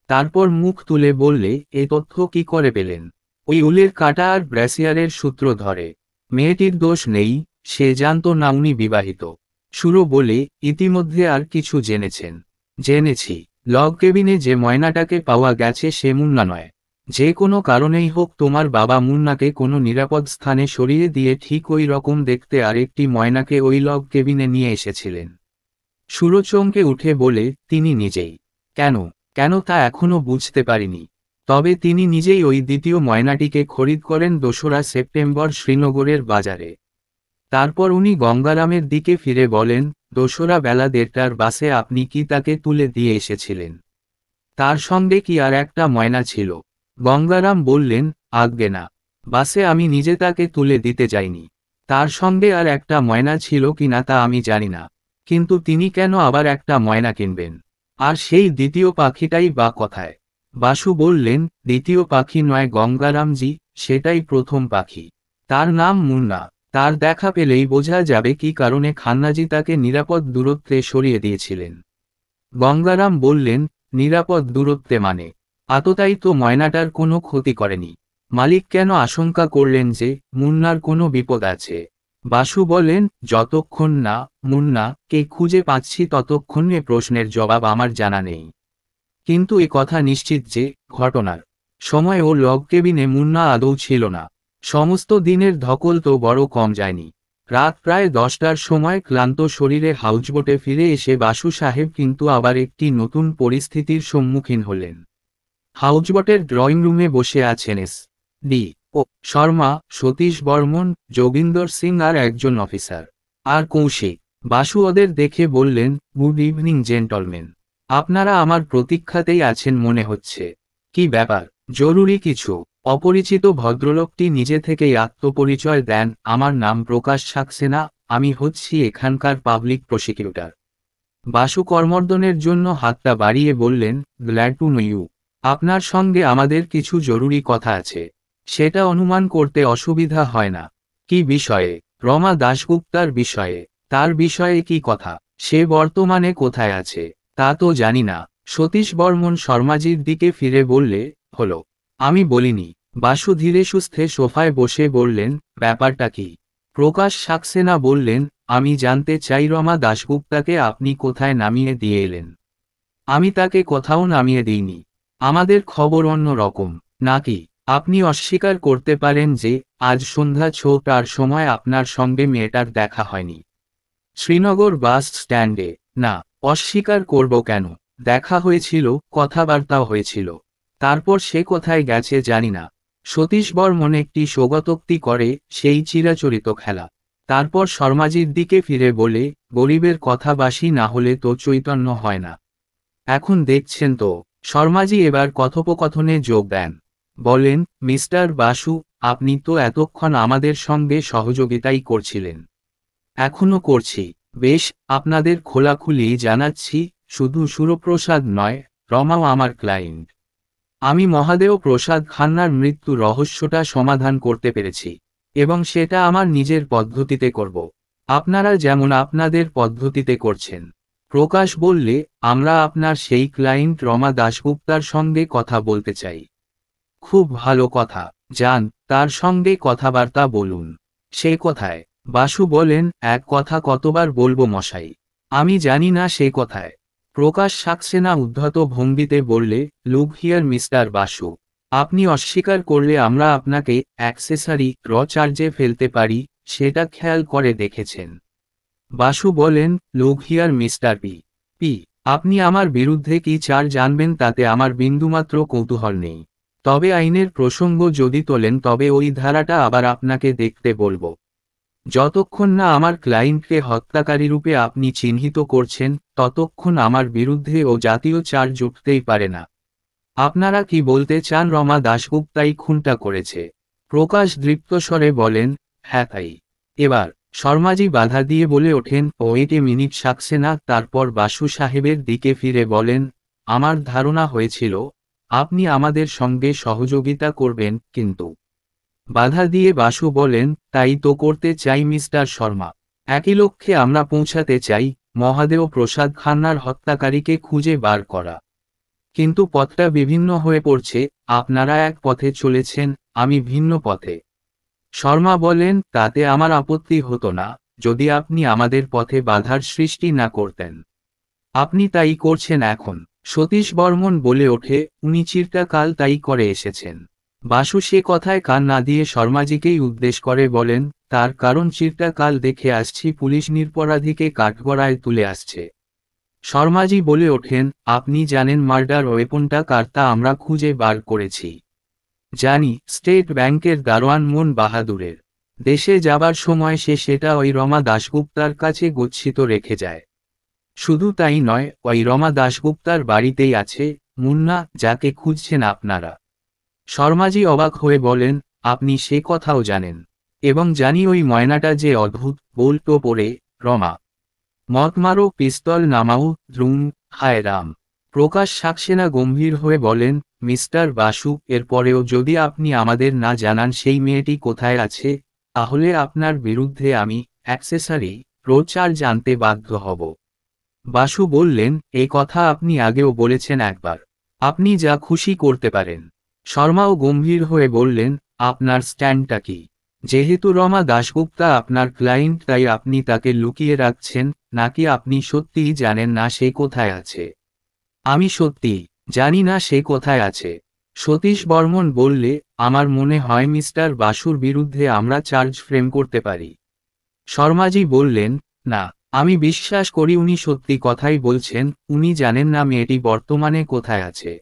তারপর মুখ তুলে বললে, এ তথ্য কি করে পেলেন? ওই উলের কাঁটা আর ব্রেসিয়ারের সূত্র ধরে। মেয়েটির দোষ নেই, সে জানত না উনি বিবাহিত। সুরো বলে, ইতিমধ্যে আর কিছু জেনেছেন? জেনেছি। লগ কেবিনে যে ময়নাটাকে পাওয়া গেছে সে মুন্না নয়। যে কোনো কারণেই হোক তোমার বাবা মুন্নাকে কোনো নিরাপদ স্থানে সরিয়ে দিয়ে ঠিক ওই রকম দেখতে আরেকটি ময়নাকে ওই লগ কেবিনে নিয়ে এসেছিলেন। সুরো চমকে উঠে বলে, তিনি নিজেই? কেন কেন তা এখনো বুঝতে পারিনি। তবে তিনি নিজেই ওই দ্বিতীয় ময়নাটিকে খরিদ করেন 2রা সেপ্টেম্বর শ্রীনগরের বাজারে। তারপর উনি গঙ্গারামের দিকে ফিরে বলেন, 2রা বেলা 1:30টার বাসে আপনি কি তাকে তুলে দিয়ে এসেছিলেন? তার সঙ্গে কি আর একটা ময়না ছিল? গঙ্গারাম বললেন, আজ্ঞে না। বাসে আমি নিজে তাকে তুলে দিতে যাইনি। তার সঙ্গে আর একটা ময়না ছিল কিনা তা আমি জানি না। কিন্তু তিনি কেন আবার একটা ময়না কিনবেন? আর সেই দ্বিতীয় পাখিটাই বা কোথায়? বাসু বললেন, দ্বিতীয় পাখি নয় গঙ্গারামজি, সেটাই প্রথম পাখি। তার নাম মুন্না। তার দেখা পেলেই বোঝা যাবে কি কারণে খান্নাজি তাকে নিরাপদ দূরত্বে সরিয়ে দিয়েছিলেন। গঙ্গারাম বললেন, নিরাপদ দূরত্বে মানে? আততায়ী তো ময়নাটার কোনো ক্ষতি করেনি। মালিক কেন আশঙ্কা করলেন যে মুন্নার কোনো বিপদ আছে? বাসু বলেন, যতক্ষণ না মুন্না কে খুঁজে পাচ্ছি ততক্ষণ এ প্রশ্নের জবাব আমার জানা নেই। কিন্তু এ কথা নিশ্চিত যে ঘটনার সময় ও লগ কেবিনে মুন্না আদৌ ছিল না। সমস্ত দিনের ধকল তো বড় কম যায়নি। রাত প্রায় 10টার সময় ক্লান্ত শরীরে হাউজবোটে ফিরে এসে বাসু সাহেব কিন্তু আবার একটি নতুন পরিস্থিতির সম্মুখীন হলেন। হাউজবোটের ড্রয়িং রুমে বসে আছেন ডি ও শর্মা, সতীশ বর্মন, যোগিন্দর সিং আর একজন অফিসার। আর কৌশিক। বাসু ওদের দেখে বললেন, গুড ইভিনিং জেন্টলম্যান। আপনারা আমার প্রতীক্ষাতেই আছেন মনে হচ্ছে। কি ব্যাপার, জরুরি কিছু? অপরিচিত ভদ্রলোকটি নিজে থেকেই আত্মপরিচয় দেন। আমার নাম প্রকাশ সাক্সেনা, আমি হচ্ছি এখানকার পাবলিক প্রসিকিউটর। বাসু কর্মর্দনের জন্য হাতটা বাড়িয়ে বললেন, গ্ল্যাড টু নো ইউ। আপনার সঙ্গে আমাদের কিছু জরুরি কথা আছে। সেটা অনুমান করতে অসুবিধা হয় না। কি বিষয়ে? রমা দাশগুপ্তার বিষয়ে। তার বিষয়ে কি কথা? সে বর্তমানে কোথায় আছে তা তো জানি না। সতীশ বর্মন শর্মাজির দিকে ফিরে বললে, হলো। আমি বলিনি। বাসু ধীরে সুস্থে সোফায় বসে বললেন, ব্যাপারটা কি? প্রকাশ সাক্সেনা বললেন, আমি জানতে চাই রমা দাশগুপ্তাকে আপনি কোথায় নামিয়ে দিয়ে এলেন। আমি তাকে কোথাও নামিয়ে দিইনি। আমাদের খবর অন্য রকম। নাকি আপনি অস্বীকার করতে পারেন যে আজ সন্ধ্যা 6টার সময় আপনার সঙ্গে মেয়েটার দেখা হয়নি শ্রীনগর বাস স্ট্যান্ডে? না, অস্বীকার করব কেন? দেখা হয়েছিল, কথাবার্তাও হয়েছিল। তারপর সে কোথায় গেছে জানি না। সতীশ বর্মন একটি স্বগতোক্তি করে, সেই চিরাচরিত খেলা। তারপর শর্মাজির দিকে ফিরে বলে, গরিবের কথা বাসি না হলে তো চৈতন্য হয় না। এখন দেখছেন তো। শর্মাজি এবার কথোপকথনে যোগ দেন। বলেন, মিস্টার বাসু, আপনি তো এতক্ষণ আমাদের সঙ্গে সহযোগিতাই করছিলেন। এখনো করছি। বেশ, আপনাদের খোলাখুলি জানাচ্ছি, শুধু সুরপ্রসাদ নয়, রমাও আমার ক্লায়েন্ট। আমি মহাদেও প্রসাদ খান্নার মৃত্যু রহস্যটা সমাধান করতে পেরেছি। এবং সেটা আমার নিজের পদ্ধতিতে করব। আপনারা যেমন আপনাদের পদ্ধতিতে করছেন। প্রকাশ বললে, আমরা আপনার সেই ক্লায়েন্ট রমা দাশগুপ্তার সঙ্গে কথা বলতে চাই। খুব ভালো কথা, যান, তার সঙ্গে কথাবার্তা বলুন। সে কোথায়? বাসু বলেন, এক কথা কতবার বলবো মশাই। আমি জানি না সে কোথায়। প্রকাশ সাক্সেনা উদ্ধত ভঙ্গিতে বললে, লুক হিয়ার মিস্টার বাসু। আপনি অস্বীকার করলে আমরা আপনাকে অ্যাক্সেসরি র চার্জে ফেলতে পারি, সেটা খেয়াল করে দেখেছেন। বাসু বলেন, লুক হিয়ার মিস্টার পি, আপনি আমার বিরুদ্ধে কি চার্জ আনবেন তাতে আমার বিন্দুমাত্র কৌতূহল নেই। তবে আইনের প্রসঙ্গ যদি তোলেন তবে ওই ধারাটা আবার আপনাকে দেখতে বলবো। যতক্ষণ না আমার ক্লায়েন্টকে হত্যাকারী রূপে আপনি চিহ্নিত করছেন, ততক্ষণ আমার বিরুদ্ধে ও জাতীয় চার্জ উঠতেই পারে না। আপনারা কি বলতে চান রমা দাশগুপ্তাই খুনটা করেছে? প্রকাশ দৃপ্তস্বরে বলেন, হ্যাঁ তাই। এবার শর্মাজি বাধা দিয়ে বলে ওঠেন, ওয়েট এ মিনিট সাক্সেনা। তারপর বাসু সাহেবের দিকে ফিরে বলেন, আমার ধারণা হয়েছিল আপনি আমাদের সঙ্গে সহযোগিতা করবেন, কিন্তু। বাধা দিয়ে বাসু বলেন, তাই তো করতে চাই মিস্টার শর্মা। একই লক্ষ্যে আমরা পৌঁছাতে চাই, মহাদেও প্রসাদ খান্নার হত্যাকারীকে খুঁজে বার করা। কিন্তু পথটা বিভিন্ন হয়ে পড়ছে। আপনারা এক পথে চলেছেন, আমি ভিন্ন পথে। শর্মা বলেন, তাতে আমার আপত্তি হতো না, যদি আপনি আমাদের পথে বাধার সৃষ্টি না করতেন। আপনি তাই করছেন এখন। সতীশ বর্মন বলে ওঠে, উনি চিরকাল তাই করে এসেছেন। বাসু সে কথায় কান না দিয়ে শর্মাজিকেই উদ্দেশ করে বলেন, তার কারণ চিরকাল দেখে আসছি পুলিশ নিরপরাধীকে কাঠগড়ায় তুলে আসছে। শর্মাজি বলে ওঠেন, আপনি জানেন মার্ডার ওয়েপনটা কার তা আমরা খুঁজে বার করেছি। জানি, স্টেট ব্যাংকের দারোয়ান মোন বাহাদুরের। দেশে যাবার সময় সে সেটা ওই রমা দাশগুপ্তার কাছে গচ্ছিত রেখে যায়। শুধু তাই নয়, ওই রমা দাশগুপ্তার বাড়িতেই আছে মুন্না, যাকে খুঁজছেন আপনারা। শর্মাজি অবাক হয়ে বলেন, আপনি সে কথাও জানেন? এবং জানি ওই ময়নাটা যে অদ্ভুত, বলতো পড়ে, রমা। মত মারো, পিস্তল নামাও, দ্রুম, হায় রাম। প্রকাশ সাক্সেনা গম্ভীর হয়ে বলেন, মিস্টার বাসু, এরপরেও যদি আপনি আমাদের না জানান সেই মেয়েটি কোথায় আছে, তাহলে আপনার বিরুদ্ধে আমি অ্যাক্সেসরি চার্জ আনতে বাধ্য হব। বাসু বললেন, এই কথা আপনি আগেও বলেছেন একবার। আপনি যা খুশি করতে পারেন। শর্মাও গম্ভীর হয়ে বললেন, আপনার স্ট্যান্ডটা কি? যেহেতু রমা দাশগুপ্তা আপনার ক্লায়েন্ট তাই আপনি তাকে লুকিয়ে রাখছেন, নাকি আপনি সত্যিই জানেন না সে কোথায় আছে? আমি সত্যিই জানি না সে কোথায় আছে। সতীশ বর্মন বললে, আমার মনে হয় মিস্টার বাসুর বিরুদ্ধে আমরা চার্জ ফ্রেম করতে পারি। শর্মাজি বললেন, না, আমি বিশ্বাস করি উনি সত্যি কথাই বলছেন, উনি জানেন না মেয়েটি বর্তমানে কোথায় আছে।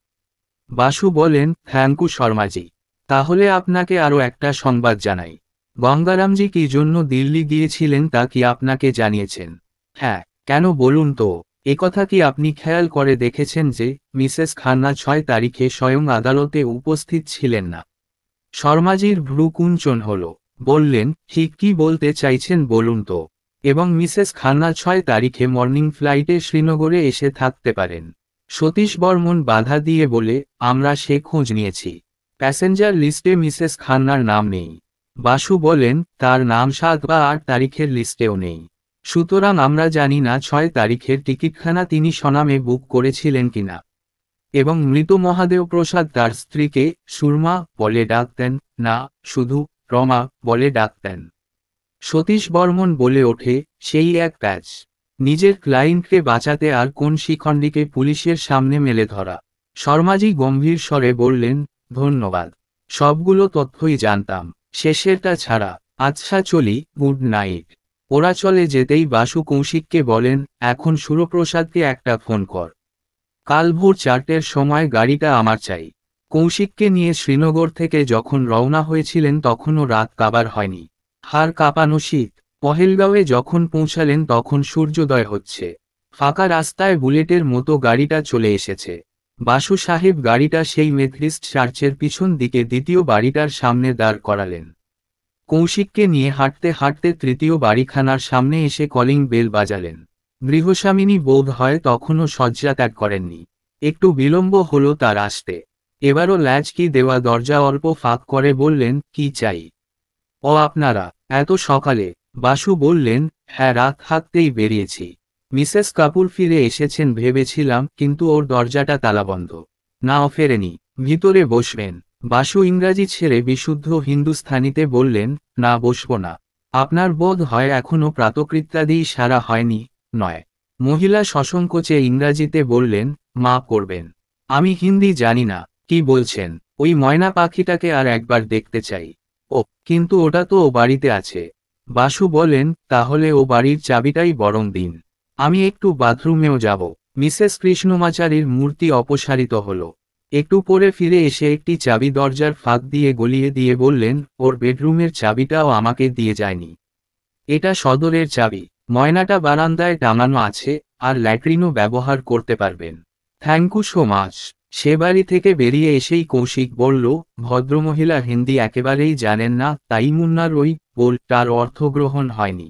বাসু বলেন, থ্যাঙ্কু শর্মাজি। তাহলে আপনাকে আরও একটা সংবাদ জানাই। গঙ্গারামজি কি জন্য দিল্লি গিয়েছিলেন তা কি আপনাকে জানিয়েছেন? হ্যাঁ, কেন বলুন তো? একথা কি আপনি খেয়াল করে দেখেছেন যে মিসেস খান্না 6 তারিখে স্বয়ং আদালতে উপস্থিত ছিলেন না? শর্মাজির ভ্রু কুঞ্চন হল। বললেন, ঠিক কি বলতে চাইছেন বলুন তো। এবং মিসেস খান্না 6 তারিখে মর্নিং ফ্লাইটে শ্রীনগরে এসে থাকতে পারেন। সতীশ বর্মন বাধা দিয়ে বলে, আমরা সে খোঁজ নিয়েছি। প্যাসেঞ্জার লিস্টে মিসেস খান্নার নাম নেই। বাসু বলেন, তার নাম 7 বা 8 তারিখের লিস্টেও নেই। সুতরাং আমরা জানি না 6 তারিখের টিকিটখানা তিনি স্বনামে বুক করেছিলেন কিনা। এবং মৃত মহাদেব প্রসাদ তার স্ত্রীকে সুরমা বলে ডাকতেন না, শুধু রমা বলে ডাকতেন। সতীশ বর্মন বলে ওঠে, সেই এক প্যাচ। নিজের ক্লায়েন্টকে বাঁচাতে আর কোন শিখণ্ডীকে পুলিশের সামনে মেলে ধরা। শর্মাজি গম্ভীর স্বরে বললেন, ধন্যবাদ। সবগুলো তথ্যই জানতাম, শেষেরটা ছাড়া। আচ্ছা চলি, গুড নাইট। ওরা চলে যেতেই বাসু কৌশিককে বলেন, এখন সুরপ্রসাদকে একটা ফোন কর। কাল ভোর 4টের সময় গাড়িটা আমার চাই। কৌশিককে নিয়ে শ্রীনগর থেকে যখন রওনা হয়েছিলেন তখনও রাত কাবার হয়নি। হাড় কাঁপানো শীত। পহেলগাঁওয়ে যখন পৌঁছালেন তখন সূর্যোদয় হচ্ছে। ফাঁকা রাস্তায় বুলেটের মতো গাড়িটা চলে এসেছে। বাসু সাহেব গাড়িটা সেই মেথডিস্ট চার্চের পিছন দিকে দ্বিতীয় বাড়িটার সামনে দাঁড় করালেন। কৌশিককে নিয়ে হাঁটতে হাঁটতে তৃতীয় বাড়িখানার সামনে এসে কলিং বেল বাজালেন। গৃহস্বামিনী বোধ হয় তখনও শয্যা ত্যাগ করেননি। একটু বিলম্ব হলো তার আসতে। এবারও ল্যাচকি দেওয়া দরজা অল্প ফাঁক করে বললেন, কি চাই? ও আপনারা, এত সকালে? বাসু বললেন, হ্যাঁ, রাত থাকতেই বেরিয়েছি। মিসেস কাপুর ফিরে এসেছেন ভেবেছিলাম, কিন্তু ওর দরজাটা তালাবন্ধ। না, ও ফেরেনি। ভিতরে বসবেন। বাসু ইংরাজি ছেড়ে বিশুদ্ধ হিন্দুস্থানিতে বললেন, না, বসব না। আপনার বোধ হয় এখনও প্রাতকৃত্যাদি সারা হয়নি, নয়? মহিলা সসংকোচে ইংরাজিতে বললেন, মাফ করবেন, আমি হিন্দি জানি না। কি বলছেন? ওই ময়না পাখিটাকে আর একবার দেখতে চাই। ও, কিন্তু ওটা তো ও বাড়িতে আছে। বাসু বলেন, তাহলে ও বাড়ির চাবিটাই বরং দিন। আমি একটু বাথরুমেও যাব। মিসেস কৃষ্ণমাচারীর মূর্তি অপসারিত হল। একটু পরে ফিরে এসে একটি চাবি দরজার ফাঁক দিয়ে গলিয়ে দিয়ে বললেন, ওর বেডরুমের চাবিটাও আমাকে দিয়ে যায়নি। এটা সদরের চাবি। ময়নাটা বারান্দায় টাঙানো আছে, আর ল্যাট্রিনও ব্যবহার করতে পারবেন। Thank you so much. সে বাড়ি থেকে বেরিয়ে এসেই কৌশিক বলল, ভদ্রমহিলা হিন্দি একেবারেই জানেন না, তাই মুন্নার ওই বোলটার অর্থগ্রহণ হয়নি।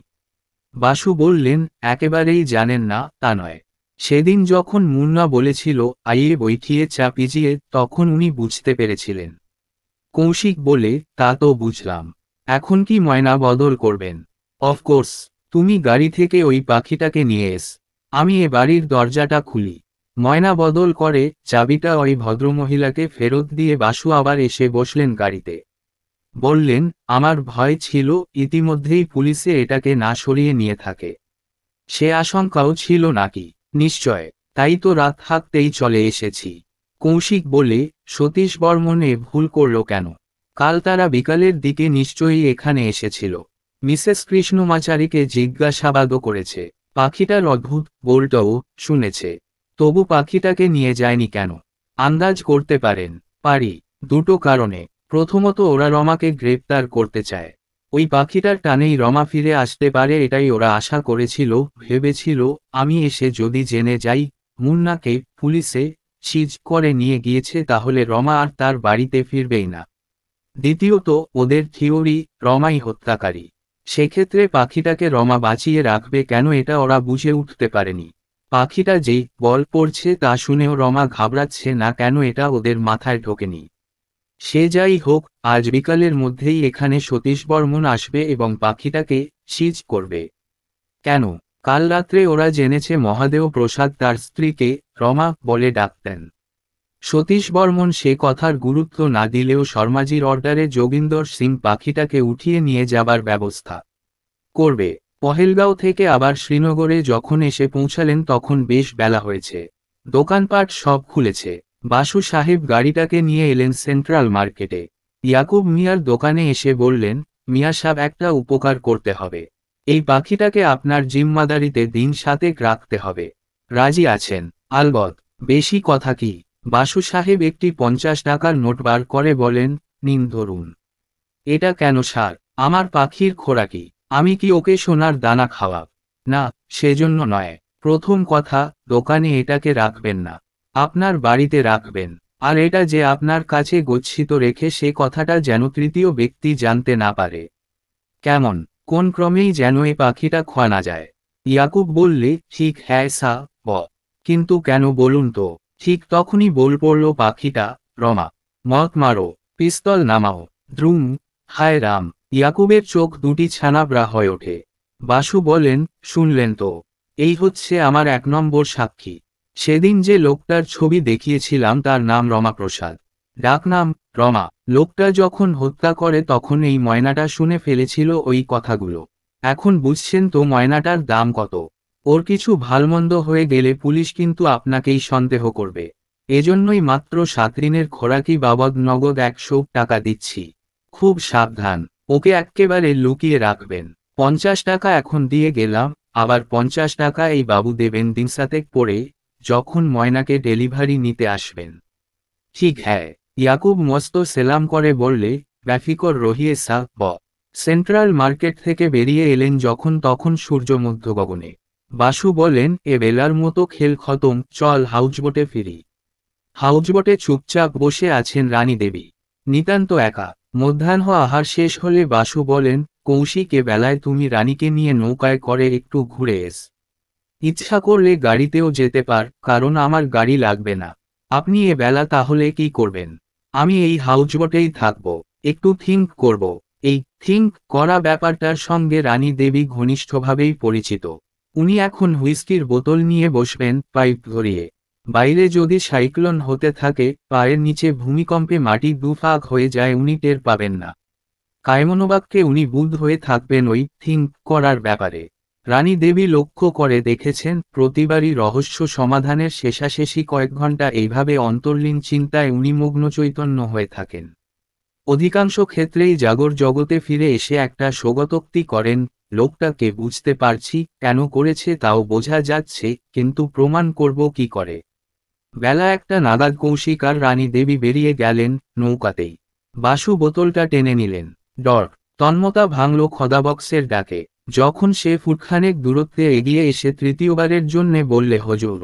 বাসু বললেন, একেবারেই জানেন না তা নয়। সেদিন যখন মুন্না বলেছিল আইয়ে বৈঠিয়ে চা পিজিয়ে, তখন উনি বুঝতে পেরেছিলেন। কৌশিক বলে, তা তো বুঝলাম। এখন কি ময়না বদল করবেন? অফকোর্স। তুমি গাড়ি থেকে ওই পাখিটাকে নিয়ে এস। আমি এ বাড়ির দরজাটা খুলি। ময়না বদল করে চাবিটা ওই ভদ্রমহিলাকে ফেরত দিয়ে বাসু আবার এসে বসলেন গাড়িতে। বললেন, আমার ভয় ছিল ইতিমধ্যেই পুলিশে এটাকে না সরিয়ে নিয়ে থাকে। সে আশঙ্কাও ছিল নাকি? নিশ্চয়, তাই তো রাত থাকতেই চলে এসেছি। কৌশিক বলে, সতীশ বর্মনে ভুল করল কেন? কাল তারা বিকালের দিকে নিশ্চয়ই এখানে এসেছিল। মিসেস কৃষ্ণমাচারীকে জিজ্ঞাসাবাদও করেছে। পাখিটার অদ্ভুত বোলটাও শুনেছে। তবু পাখিটাকে নিয়ে যায়নি কেন? আন্দাজ করতে পারেন? পারি। দুটো কারণে। প্রথমত, ওরা রমাকে গ্রেপ্তার করতে চায়। ওই পাখিটার টানেই রমা ফিরে আসতে পারে, এটাই ওরা আশা করেছিল, ভেবেছিল আমি এসে যদি জেনে যাই মুন্নাকে পুলিশে সিজ করে নিয়ে গিয়েছে, তাহলে রমা আর তার বাড়িতে ফিরবেই না। দ্বিতীয়ত, ওদের থিওরি রমাই হত্যাকারী। সেক্ষেত্রে পাখিটাকে রমা বাঁচিয়ে রাখবে কেন, এটা ওরা বুঝে উঠতে পারেনি। পাখিটা যেই বল পড়ছে তা শুনেও রমা ঘাবড়াচ্ছে না কেন, এটা ওদের মাথায় ঢোকেনি। সে যাই হোক, আজ বিকালের মধ্যেই এখানে সতীশ বর্মন আসবে এবং পাখিটাকে সিজ করবে। কেন? কাল রাত্রে ওরা জেনেছে মহাদেব প্রসাদ তার স্ত্রীকে রমা বলে ডাকতেন। সতীশ বর্মন সে কথার গুরুত্ব না দিলেও শর্মাজির অর্ডারে যোগিন্দর সিং পাখিটাকে উঠিয়ে নিয়ে যাবার ব্যবস্থা করবে। পহেলগাঁও থেকে আবার শ্রীনগরে যখন এসে পৌঁছালেন তখন বেশ বেলা হয়েছে। দোকানপাট সব খুলেছে। বাসু সাহেব গাড়িটাকে নিয়ে এলেন সেন্ট্রাল মার্কেটে। ইয়াকুব মিয়ার দোকানে এসে বললেন, মিয়া সাহেব, একটা উপকার করতে হবে। এই পাখিটাকে আপনার জিম্মাদারিতে দিন 7 রাখতে হবে। রাজি আছেন? আলবৎ। বেশি কথা কি? বাসু সাহেব একটি 50 টাকার নোট বার করে বলেন, নিন ধরুন। এটা কেন স্যার? আমার পাখির খোরাকি। আমি কি ওকে সোনার দানা খাওয়াব? না, সেজন্য নয়। প্রথম কথা, দোকানে এটাকে রাখবেন না, আপনার বাড়িতে রাখবেন। আর এটা যে আপনার কাছে গচ্ছিত রেখে সে কথাটা যেন তৃতীয় ব্যক্তি জানতে না পারে। কেমন কোন ক্রমেই যেন এ পাখিটা খোয়া না যায়। ইয়াকুব বললে, ঠিক হ্যাঁ সা ব। কিন্তু কেন বলুন তো? ঠিক তখনই বল পড়ল পাখিটা, রমা, মত মারো, পিস্তল নামাও, দ্রুম। হায় রাম! ইয়াকুবের চোখ দুটি ছানাবড়া হয়ে ওঠে। বাসু বলেন, শুনলেন তো? এই হচ্ছে আমার 1 নম্বর সাক্ষী। সেদিন যে লোকটার ছবি দেখিয়েছিলাম তার নাম রমাপ্রসাদ, ডাকনাম রমা। লোকটা যখন হত্যা করে তখন এই ময়নাটা শুনে ফেলেছিল ওই কথাগুলো। এখন বুঝছেন তো ময়নাটার দাম কত? ওর কিছু ভালমন্দ হয়ে গেলে পুলিশ কিন্তু আপনাকেই সন্দেহ করবে। এজন্যই মাত্র 7 দিনের খোরাকি বাবদ নগদ 100 টাকা দিচ্ছি। খুব সাবধান, ওকে এক্কেবারে লুকিয়ে রাখবেন। 50 টাকা এখন দিয়ে গেলাম, আবার 50 টাকা এই বাবু দেবেন দিনসাতেক পরে, যখন ময়নাকে ডেলিভারি নিতে আসবেন। ঠিক হ্যাঁ। ইয়াকুব মস্ত সেলাম করে বললে, ব্যাফিকর রহিয়ে সা ব। সেন্ট্রাল মার্কেট থেকে বেরিয়ে এলেন যখন তখন সূর্য মধ্যগগনে। বাসু বলেন, এ বেলার মতো খেল খতম, চল হাউজবোটে ফিরি। হাউজবোটে চুপচাপ বসে আছেন রানী দেবী, নিতান্ত একা। মধ্যাহ্ন আহার শেষ হলে বাসু বলেন, কৌশিক, এ বেলায় তুমি রানীকে নিয়ে নৌকায় করে একটু ঘুরে এস। ইচ্ছা করলে গাড়িতেও যেতে পার, কারণ আমার গাড়ি লাগবে না। আপনি এ বেলা তাহলে কি করবেন? আমি এই হাউজবোটেই থাকব, একটু থিঙ্ক করব। এই থিঙ্ক করা ব্যাপারটার সঙ্গে রানী দেবী ঘনিষ্ঠভাবেই পরিচিত। উনি এখন হুইস্কির বোতল নিয়ে বসবেন পাইপ ধরিয়ে। বাইরে যদি সাইক্লোন হতে থাকে, পায়ের নিচে ভূমিকম্পে মাটি দুফাগ হয়ে যায়, উনি টের পাবেন না। কায়মনোবাক্যে উনি বুধ হয়ে থাকবেন ওই থিঙ্ক করার ব্যাপারে। রানী দেবী লক্ষ্য করে দেখেছেন, প্রতিবারই রহস্য সমাধানের শেষাশেষি কয়েক ঘন্টা এইভাবে অন্তর্লীন চিন্তায় উনি মগ্ন চৈতন্য হয়ে থাকেন। অধিকাংশ ক্ষেত্রেই জাগর জগতে ফিরে এসে একটা স্বগতোক্তি করেন, লোকটাকে বুঝতে পারছি, কেন করেছে তাও বোঝা যাচ্ছে, কিন্তু প্রমাণ করব কি করে? বেলা 1টা নাগাদ কৌশিক আর রানী দেবী বেরিয়ে গেলেন নৌকাতেই। বাসু বোতলটা টেনে নিলেন। ডর, তন্মতা ভাঙল খদাবক্সের ডাকে। যখন সে ফুটখানেক দূরত্বে এগিয়ে এসে তৃতীয়বারের জন্যে বললে, হজুর।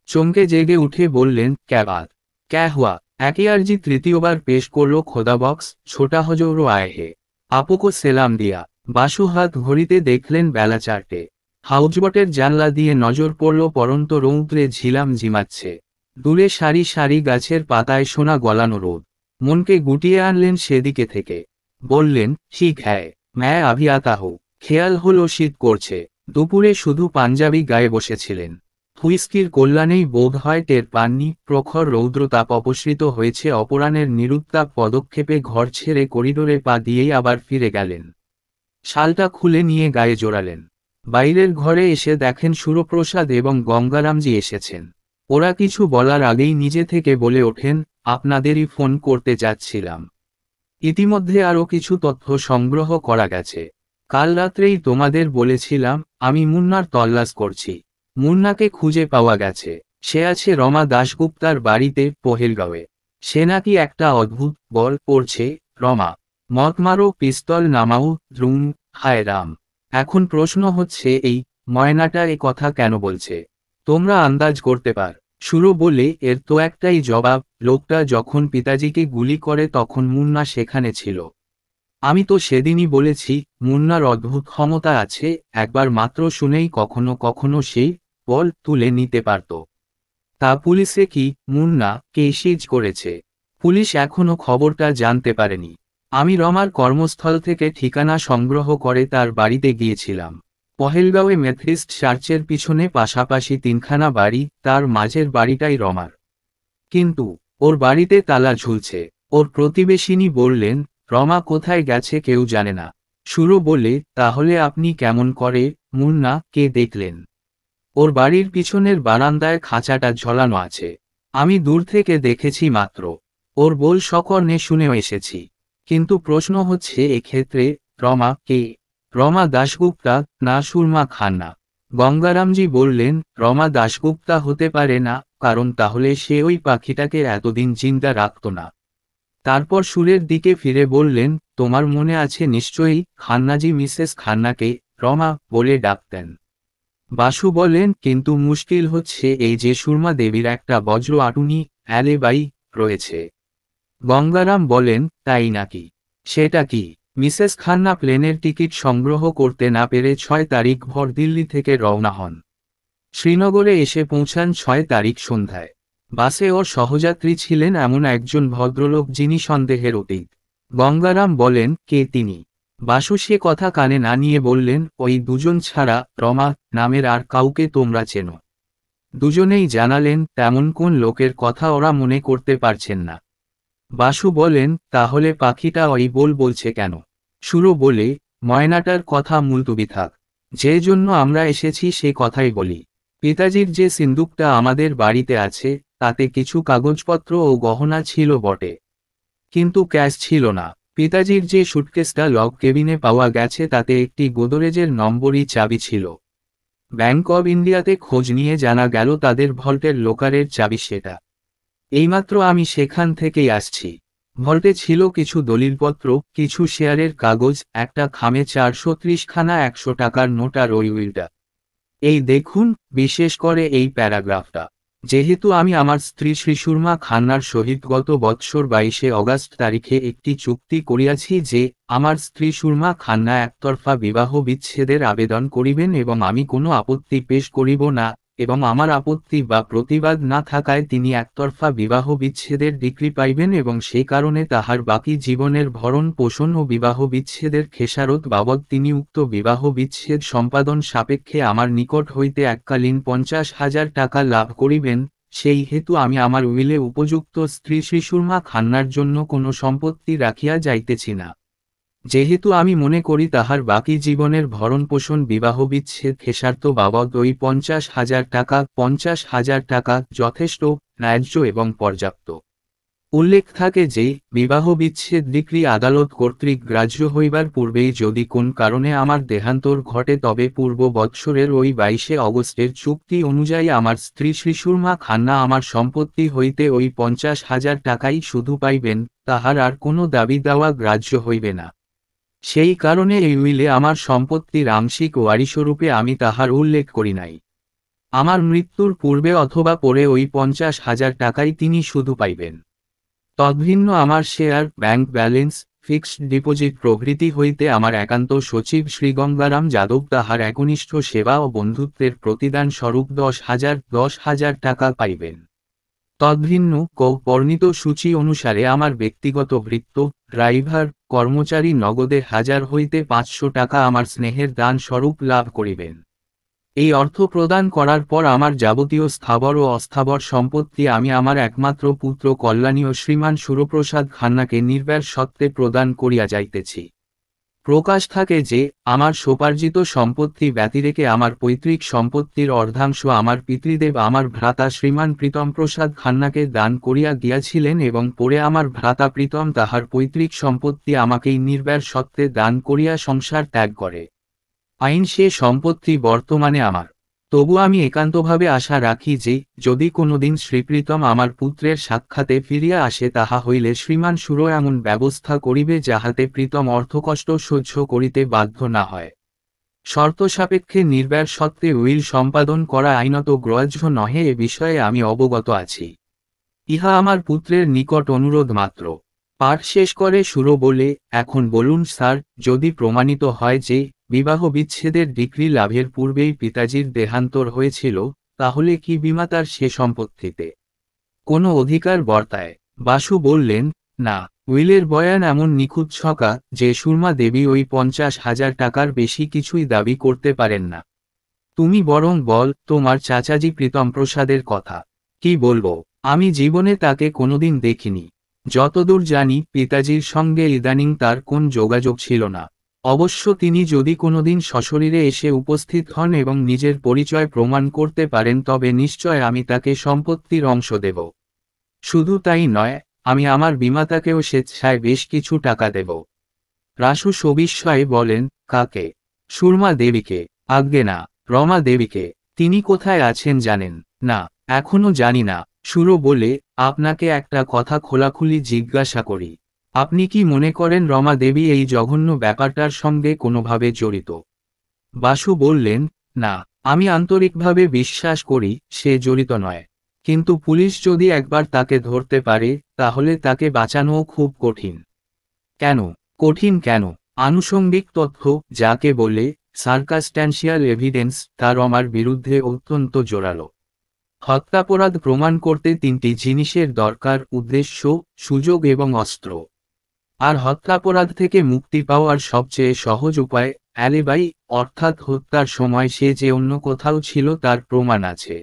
চমকে জেগে উঠে বললেন, ক্যা বাত, ক্যা হুয়া? একই আরজি তৃতীয়বার পেশ করল খোদাবক্স, ছোটা হজৌর আয় হে, আপকো সেলাম দিয়া। বাসু হাত ঘড়িতে দেখলেন বেলা 4টে। হাউজবোটের জানলা দিয়ে নজর পড়ল পরন্ত রৌদ্রে ঝিলাম ঝিমাচ্ছে। দূরে সারি সারি গাছের পাতায় সোনা গলানো রোদ। মনকে গুটিয়ে আনলেন সেদিকে থেকে। বললেন, ঠিক হ্যায়, ম্যা আভি আতা হো। খেয়াল হলো শীত করছে। দুপুরে শুধু পাঞ্জাবি গায়ে বসেছিলেন। হুইস্কির কল্যাণেই বোধ হয় টের পাননি, প্রখর রৌদ্রতাপ অপসৃত হয়েছে অপরাণের নিরুত্তাপ পদক্ষেপে ঘর ছেড়ে করিডোরে পা দিয়েই আবার ফিরে গেলেন। শালটা খুলে নিয়ে গায়ে জোড়ালেন। বাইরের ঘরে এসে দেখেন সুরপ্রসাদ এবং গঙ্গারামজি এসেছেন। ওরা কিছু বলার আগেই নিজে থেকে বলে ওঠেন, আপনাদেরই ফোন করতে যাচ্ছিলাম। ইতিমধ্যে আরও কিছু তথ্য সংগ্রহ করা গেছে। কাল রাত্রেই তোমাদের বলেছিলাম, আমি মুন্নার তল্লাশ করছি। মুন্নাকে খুঁজে পাওয়া গেছে। সে আছে রমা দাশগুপ্তার বাড়িতে পহেলগাঁওয়ে। সে নাকি একটা অদ্ভুত বল করছে, রমা, মত মারো, পিস্তল নামাও, দ্রুম। হায় রাম! এখন প্রশ্ন হচ্ছে এই, ময়নাটা এ কথা কেন বলছে? তোমরা আন্দাজ করতে পার? সুরো বলে, এর তো একটাই জবাব, লোকটা যখন পিতাজিকে গুলি করে তখন মুন্না সেখানে ছিল। আমি তো সেদিনই বলেছি, মুন্নার অদ্ভুত ক্ষমতা আছে, একবার মাত্র শুনেই কখনো কখনো সেই বল তুলে নিতে পারত। তা পুলিশে কি মুন্না কে সিজ করেছে? পুলিশ এখনো খবরটা জানতে পারেনি। আমি রমার কর্মস্থল থেকে ঠিকানা সংগ্রহ করে তার বাড়িতে গিয়েছিলাম। পহেলগাঁওয়ে মেথডিস্ট চার্চের পিছনে পাশাপাশি 3খানা বাড়ি, তার মাঝের বাড়িটাই রমার। কিন্তু ওর বাড়িতে তালা ঝুলছে। ওর প্রতিবেশিনী বললেন, রমা কোথায় গেছে কেউ জানে না। সুরো বলে, তাহলে আপনি কেমন করে মুন্না কে দেখলেন? ওর বাড়ির পিছনের বারান্দায় খাঁচাটা ঝোলানো আছে। আমি দূর থেকে দেখেছি মাত্র। ওর বল সকর্ণে শুনেও এসেছি। কিন্তু প্রশ্ন হচ্ছে এক্ষেত্রে রমা কে? রমা দাশগুপ্তা না সুরমা খান্না? গঙ্গারামজি বললেন, রমা দাশগুপ্তা হতে পারে না, কারণ তাহলে সে ওই পাখিটাকে এতদিন জিন্দা রাখত না। তারপর সুরের দিকে ফিরে বললেন, তোমার মনে আছে নিশ্চয়ই, খান্নাজি মিসেস খান্নাকে রমা বলে ডাকতেন। বাসু বলেন, কিন্তু মুশকিল হচ্ছে এই যে সুরমা দেবীর একটা বজ্র আটুনি অ্যালেবাই রয়েছে। গঙ্গারাম বলেন, তাই নাকি? সেটা কি? মিসেস খান্না প্লেনের টিকিট সংগ্রহ করতে না পেরে 6 তারিখ ভর দিল্লি থেকে রওনা হন। শ্রীনগরে এসে পৌঁছান 6 তারিখ সন্ধ্যায়। বাসে ওর সহযাত্রী ছিলেন এমন একজন ভদ্রলোক যিনি সন্দেহের অতীত। গঙ্গারাম বলেন, কে তিনি? বাসু সে কথা কানে না নিয়ে বললেন, ওই দুজন ছাড়া রমা নামের আর কাউকে তোমরা চেনো? দুজনেই জানালেন তেমন কোন লোকের কথা ওরা মনে করতে পারছেন না। বাসু বলেন, তাহলে পাখিটা ওই বলছে কেন? সুরো বলে, ময়নাটার কথা মুলতুবি থাক, যে জন্য আমরা এসেছি সে কথাই বলি। পিতাজির যে সিন্দুকটা আমাদের বাড়িতে আছে তাতে কিছু কাগজপত্র ও গহনা ছিল বটে, কিন্তু ক্যাশ ছিল না। পিতাজির যে সুটকেসটা লক কেবিনে পাওয়া গেছে তাতে একটি গোদরেজের নম্বরই চাবি ছিল। ব্যাংক অব ইন্ডিয়াতে খোঁজ নিয়ে জানা গেল তাদের ভল্টের লোকারের চাবি সেটা। এইমাত্র আমি সেখান থেকেই আসছি। ভল্টে ছিল কিছু দলিলপত্র, কিছু শেয়ারের কাগজ, একটা খামে 430খানা 100 টাকার নোট আর ওই উইলটা। এই দেখুন, বিশেষ করে এই প্যারাগ্রাফটা। যেহেতু আমি আমার স্ত্রী শ্রীসুরমা খান্নার সহিত গত বৎসর 22শে অগাস্ট তারিখে একটি চুক্তি করিয়াছি যে আমার স্ত্রী সুরমা খান্না একতরফা বিবাহ বিচ্ছেদের আবেদন করিবেন এবং আমি কোনো আপত্তি পেশ করিব না, এবং আমার আপত্তি বা প্রতিবাদ না থাকায় তিনি একতরফা বিবাহ বিচ্ছেদের ডিক্রি পাইবেন এবং সে কারণে তাহার বাকি জীবনের ভরণ পোষণ ও বিবাহ বিচ্ছেদের খেসারত বাবদ তিনি উক্ত বিবাহ বিচ্ছেদ সম্পাদন সাপেক্ষে আমার নিকট হইতে এককালীন 50,000 টাকা লাভ করিবেন। সেই হেতু আমি আমার উইলে উপযুক্ত স্ত্রী শ্রীসুরমা খান্নার জন্য কোনো সম্পত্তি রাখিয়া যাইতেছি না। যেহেতু আমি মনে করি তাহার বাকি জীবনের ভরণপোষণ বিবাহ বিচ্ছেদ খেসারত বাবদ ওই 50,000 টাকা যথেষ্ট, ন্যায্য এবং পর্যাপ্ত। উল্লেখ থাকে যে বিবাহ বিচ্ছেদ ডিক্রি আদালত কর্তৃক গ্রাহ্য হইবার পূর্বেই যদি কোন কারণে আমার দেহান্তর ঘটে তবে পূর্ব বৎসরের ওই 22শে অগস্টের চুক্তি অনুযায়ী আমার স্ত্রী শ্রীসুরমা খান্না আমার সম্পত্তি হইতে ওই 50,000 টাকাই শুধু পাইবেন, তাহার আর কোনো দাবি দেওয়া গ্রাহ্য হইবে না। সেই কারণে এই উইলে আমার সম্পত্তির আংশিক ওয়ারিশরূপে আমি তাহার উল্লেখ করি নাই। আমার মৃত্যুর পূর্বে অথবা পরে ওই 50,000 টাকাই তিনি শুধু পাইবেন। তদ্ভিন্ন আমার share, bank balance, fixed deposit প্রভৃতি হইতে আমার একান্ত সচিব শ্রী গঙ্গারাম যাদব তাহার একনিষ্ঠ সেবা ও বন্ধুত্বের প্রতিদান স্বরূপ 10,000 টাকা পাইবেন। তদ্ভিন্ন বর্ণিত সূচি অনুসারে আমার ব্যক্তিগত ভৃত্য, ড্রাইভার, কর্মচারী নগদে 1000 হইতে 500 টাকা আমার স্নেহের দান স্বরূপ লাভ করিবেন। এই অর্থ প্রদান করার পর আমার যাবতীয় স্থাবর ও অস্থাবর সম্পত্তি আমি আমার একমাত্র পুত্র কল্যাণী ও শ্রীমান সুরপ্রসাদ খান্নাকে নির্ব্যার সত্ত্বে প্রদান করিয়া যাইতেছি। প্রকাশ থাকে যে আমার সোপার্জিত সম্পত্তি ব্যতিরেকে আমার পৈতৃক সম্পত্তির অর্ধাংশ আমার পিতৃদেব আমার ভ্রাতা শ্রীমান প্রীতম প্রসাদ খান্নাকে দান করিয়া দিয়াছিলেন এবং পরে আমার ভ্রাতা প্রীতম তাহার পৈতৃক সম্পত্তি আমাকেই নির্ব্যার সত্ত্বে দান করিয়া সংসার ত্যাগ করে। আইন সে সম্পত্তি বর্তমানে আমার। তবু আমি একান্তভাবে আশা রাখি যে যদি কোনোদিন শ্রীপ্রীতম আমার পুত্রের সাক্ষাতে ফিরিয়া আসে তাহা হইলে শ্রীমান সুর এমন ব্যবস্থা করিবে যাহাতে প্রীতম অর্থকষ্ট সহ্য করিতে বাধ্য না হয়। শর্ত সাপেক্ষে নির্ব্যার সত্ত্বে উইল সম্পাদন করা আইনত গ্রাহ্য নহে এ বিষয়ে আমি অবগত আছি। ইহা আমার পুত্রের নিকট অনুরোধ মাত্র। পাঠ শেষ করে সুর বলে, এখন বলুন স্যার, যদি প্রমাণিত হয় যে বিবাহ বিচ্ছেদের ডিক্রি লাভের পূর্বেই পিতাজির দেহান্তর হয়েছিল, তাহলে কি বিমাতার সে সম্পত্তিতে কোনো অধিকার বর্তায়? বাসু বললেন, না, উইলের বয়ান এমন নিখুঁত ছকা যে সুরমা দেবী ওই 50,000 টাকার বেশি কিছুই দাবি করতে পারেন না। তুমি বরং বল তোমার চাচাজি প্রীতম প্রসাদের কথা। কি বলবো, আমি জীবনে তাকে কোনোদিন দেখিনি। যতদূর জানি পিতাজির সঙ্গে ইদানিং তার কোন যোগাযোগ ছিল না। অবশ্য তিনি যদি কোনোদিন সশরীরে এসে উপস্থিত হন এবং নিজের পরিচয় প্রমাণ করতে পারেন তবে নিশ্চয় আমি তাকে সম্পত্তির অংশ দেব। শুধু তাই নয়, আমি আমার বিমাতাকেও স্বেচ্ছায় বেশ কিছু টাকা দেব। রাসু সবিস্ময়ে বলেন, কাকে? সুরমা দেবীকে। আজ্ঞে না, রমা দেবীকে। তিনি কোথায় আছেন জানেন? না, এখনো জানি না। সুর বলে, আপনাকে একটা কথা খোলাখুলি জিজ্ঞাসা করি। আপনি কি মনে করেন রমা দেবী এই জঘন্য ব্যাপারটার সঙ্গে কোনোভাবে জড়িত? বাসু বললেন, না, আমি আন্তরিকভাবে বিশ্বাস করি সে জড়িত নয়, কিন্তু পুলিশ যদি একবার তাকে ধরতে পারে তাহলে তাকে বাঁচানোও খুব কঠিন। কেন কঠিন? কেন? আনুষঙ্গিক তথ্য, যাকে বলে সার্কাস্ট্যান্সিয়াল এভিডেন্স, তার আমার বিরুদ্ধে অত্যন্ত জোরালো। হত্যাপরাধ প্রমাণ করতে তিনটি জিনিসের দরকার: উদ্দেশ্য, সুযোগ এবং অস্ত্র। আর হত্যাপরাধ থেকে মুক্তি পাওয়ার সবচেয়ে সহজ উপায় অ্যালিবাই, অর্থাৎ হত্যার সময় সে যে অন্য কোথাও ছিল তার প্রমাণ আছে।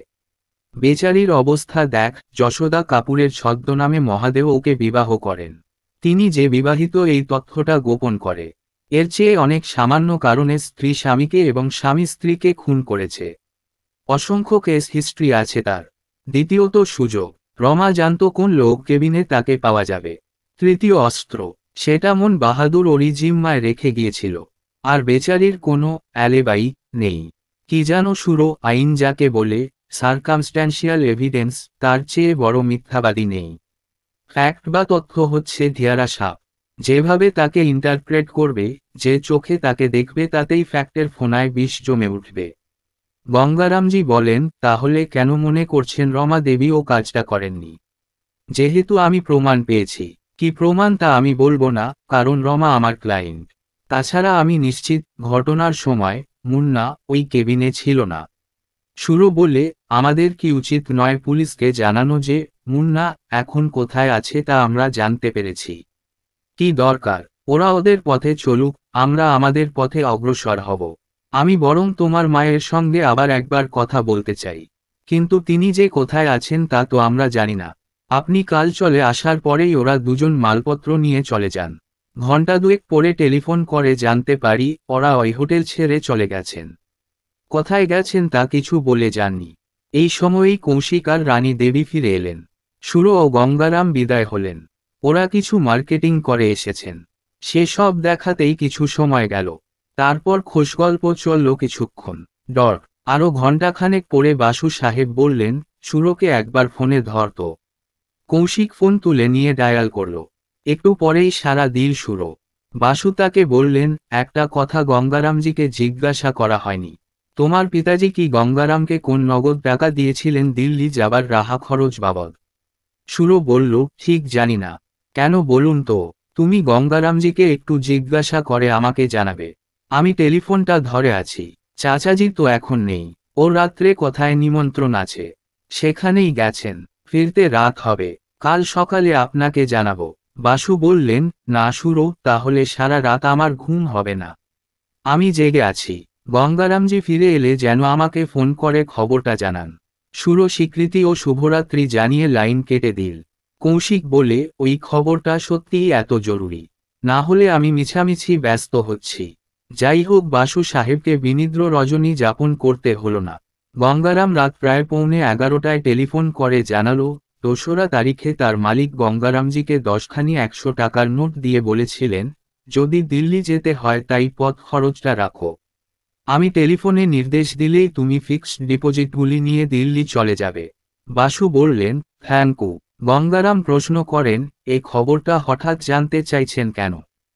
বেচারির অবস্থা দেখ। যশোদা কাপুরের ছদ্মনামে মহাদেব ওকে বিবাহ করেন। তিনি যে বিবাহিত এই তথ্যটা গোপন করে। এর চেয়ে অনেক সামান্য কারণে স্ত্রী স্বামীকে এবং স্বামী স্ত্রীকে খুন করেছে। অসংখ্য কেস হিস্ট্রি আছে তার। দ্বিতীয়ত সুযোগ। রমা জানত কোন লোক কেবিনে তাকে পাওয়া যাবে। তৃতীয় অস্ত্র, সেটা মন বাহাদুর ওরই জিম্মায় রেখে গিয়েছিল। আর বেচারির কোনো অ্যালিবাই নেই। কি জানো সুরো, আইন যাকে বলে সার্কামস্ট্যান্সিয়াল এভিডেন্স, তার চেয়ে বড় মিথ্যাবাদী নেই। ফ্যাক্ট বা তথ্য হচ্ছে ধিয়ারা সাপ। যেভাবে তাকে ইন্টারপ্রেট করবে, যে চোখে তাকে দেখবে, তাতেই ফ্যাক্টের ফোনায় বিষ জমে উঠবে। গঙ্গারামজি বলেন, তাহলে কেন মনে করছেন রমা দেবী ও কাজটা করেননি? যেহেতু আমি প্রমাণ পেয়েছি। কি প্রমাণ তা আমি বলবো না, কারণ রমা আমার ক্লায়েন্ট। তাছাড়া আমি নিশ্চিত ঘটনার সময় মুন্না ওই কেবিনে ছিল না। সুরো বলে, আমাদের কি উচিত নয় পুলিশকে জানানো যে মুন্না এখন কোথায় আছে তা আমরা জানতে পেরেছি? কি দরকার? ওরা ওদের পথে চলুক, আমরা আমাদের পথে অগ্রসর হব। আমি বরং তোমার মায়ের সঙ্গে আবার একবার কথা বলতে চাই। কিন্তু তিনি যে কোথায় আছেন তা তো আমরা জানি না। আপনি কাল চলে আসার পরেই ওরা দুজন মালপত্র নিয়ে চলে যান। ঘণ্টা দুয়েক পরে টেলিফোন করে জানতে পারি ওরা ওই হোটেল ছেড়ে চলে গেছেন। কোথায় গেছেন তা কিছু বলে যাননি। এই সময়েই কৌশিক আর রানী দেবী ফিরে এলেন। সুরো ও গঙ্গারাম বিদায় হলেন। ওরা কিছু মার্কেটিং করে এসেছেন। সেসব দেখাতেই কিছু সময় গেল। তারপর খোশগল্প চলল কিছুক্ষণ। ডর আরও ঘণ্টাখানেক পরে বাসু সাহেব বললেন, সুরোকে একবার ফোনে ধরত। কৌশিক ফোন তুলে নিয়ে ডায়াল করল। একটু পরেই সারা দিল সুরো। বাসু তাকে বললেন, একটা কথা গঙ্গারামজিকে জিজ্ঞাসা করা হয়নি। তোমার পিতাজি কি গঙ্গারামকে কোন নগদ টাকা দিয়েছিলেন দিল্লি যাবার রাহা খরচ বাবদ? সুরো বলল, ঠিক জানি না। কেন বলুন তো? তুমি গঙ্গারামজিকে একটু জিজ্ঞাসা করে আমাকে জানাবে। আমি টেলিফোনটা ধরে আছি। চাচাজি তো এখন নেই। ওর রাত্রে কোথায় নিমন্ত্রণ আছে, সেখানেই গেছেন। ফিরতে রাত হবে। কাল সকালে আপনাকে জানাবো। বাসু বললেন, না সুরো, তাহলে সারা রাত আমার ঘুম হবে না। আমি জেগে আছি। গঙ্গারামজি ফিরে এলে যেন আমাকে ফোন করে খবরটা জানান। সুরো স্বীকৃতি ও শুভরাত্রি জানিয়ে লাইন কেটে দিল। কৌশিক বলে, ওই খবরটা সত্যিই এত জরুরি? না হলে আমি মিছামিছি ব্যস্ত হচ্ছি। যাই হোক, বাসু সাহেবকে বিনিদ্র রজনী যাপন করতে হলো না। গঙ্গারাম রাত প্রায় 11:15টায় টেলিফোন করে জানালো, 2রা তারিখে তার মালিক গঙ্গারামজিকে 10খানি 100 টাকার নোট দিয়ে বলেছিলেন, যদি দিল্লি যেতে হয় তাই পথ খরচটা রাখো। আমি টেলিফোনে নির্দেশ দিলেই তুমি ফিক্সড ডিপোজিটগুলি নিয়ে দিল্লি চলে যাবে। বাসু বললেন, থ্যাঙ্কু। গঙ্গারাম প্রশ্ন করেন, এই খবরটা হঠাৎ জানতে চাইছেন কেন?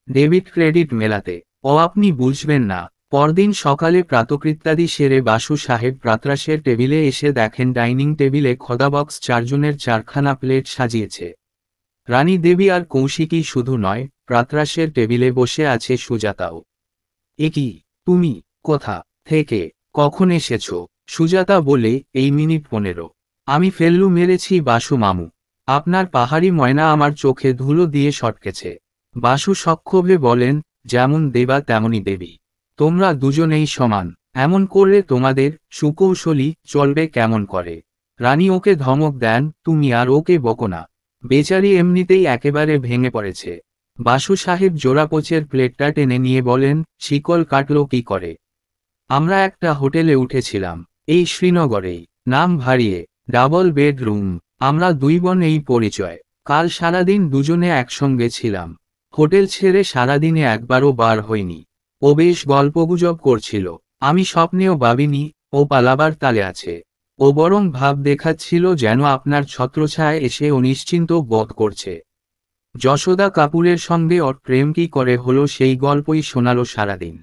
ডেবিট ক্রেডিট মেলাতে। ও আপনি বুঝবেন না। পরদিন সকালে প্রাতকৃত্যাদি সেরে বাসু সাহেব প্রাতরাশের টেবিলে এসে দেখেন ডাইনিং টেবিলে খোদাবক্স 4 জনের 4খানা প্লেট সাজিয়েছে। রানী দেবী আর কৌশিকী শুধু নয়, প্রাতরাশের টেবিলে বসে আছে সুজাতাও। এ কি, তুমি কোথা থেকে কখন এসেছো? সুজাতা বলে, এই মিনিট 15। আমি ফেল্লু মেরেছি বাসু মামু। আপনার পাহাড়ি ময়না আমার চোখে ধুলো দিয়ে সটকেছে। বাসু সক্ষোভে বলেন, যেমন দেবা তেমনই দেবী। তোমরা দুজনেই সমান। এমন করলে তোমাদের সুকৌশলী চলবে কেমন করে? রানী ওকে ধমক দেন, তুমি আর ওকে বকো না। বেচারি এমনিতেই একেবারে ভেঙে পড়েছে। বাসু সাহেব জোড়াপোচের প্লেটটা টেনে নিয়ে বলেন, শিকল কাটলো কি করে? আমরা একটা হোটেলে উঠেছিলাম, এই শ্রীনগরেই, নাম ভারিয়ে, ডাবল বেডরুম। আমরা 2 বোন, এই পরিচয়। কাল সারাদিন দুজনে একসঙ্গে ছিলাম। হোটেল ছেড়ে সারাদিনে একবারও বার হইনি। ও বেশ গল্পগুজব করছিল। আমি স্বপ্নেও ভাবিনি ও পালাবার তালে আছে। ও বরং ভাব দেখাচ্ছিল যেন আপনার ছত্রছায়ায় এসে ও নিশ্চিন্ত বোধ করছে। যশোদা কাপুরের সঙ্গে ওর প্রেম কি করে হলো সেই গল্পই শোনালো সারাদিন।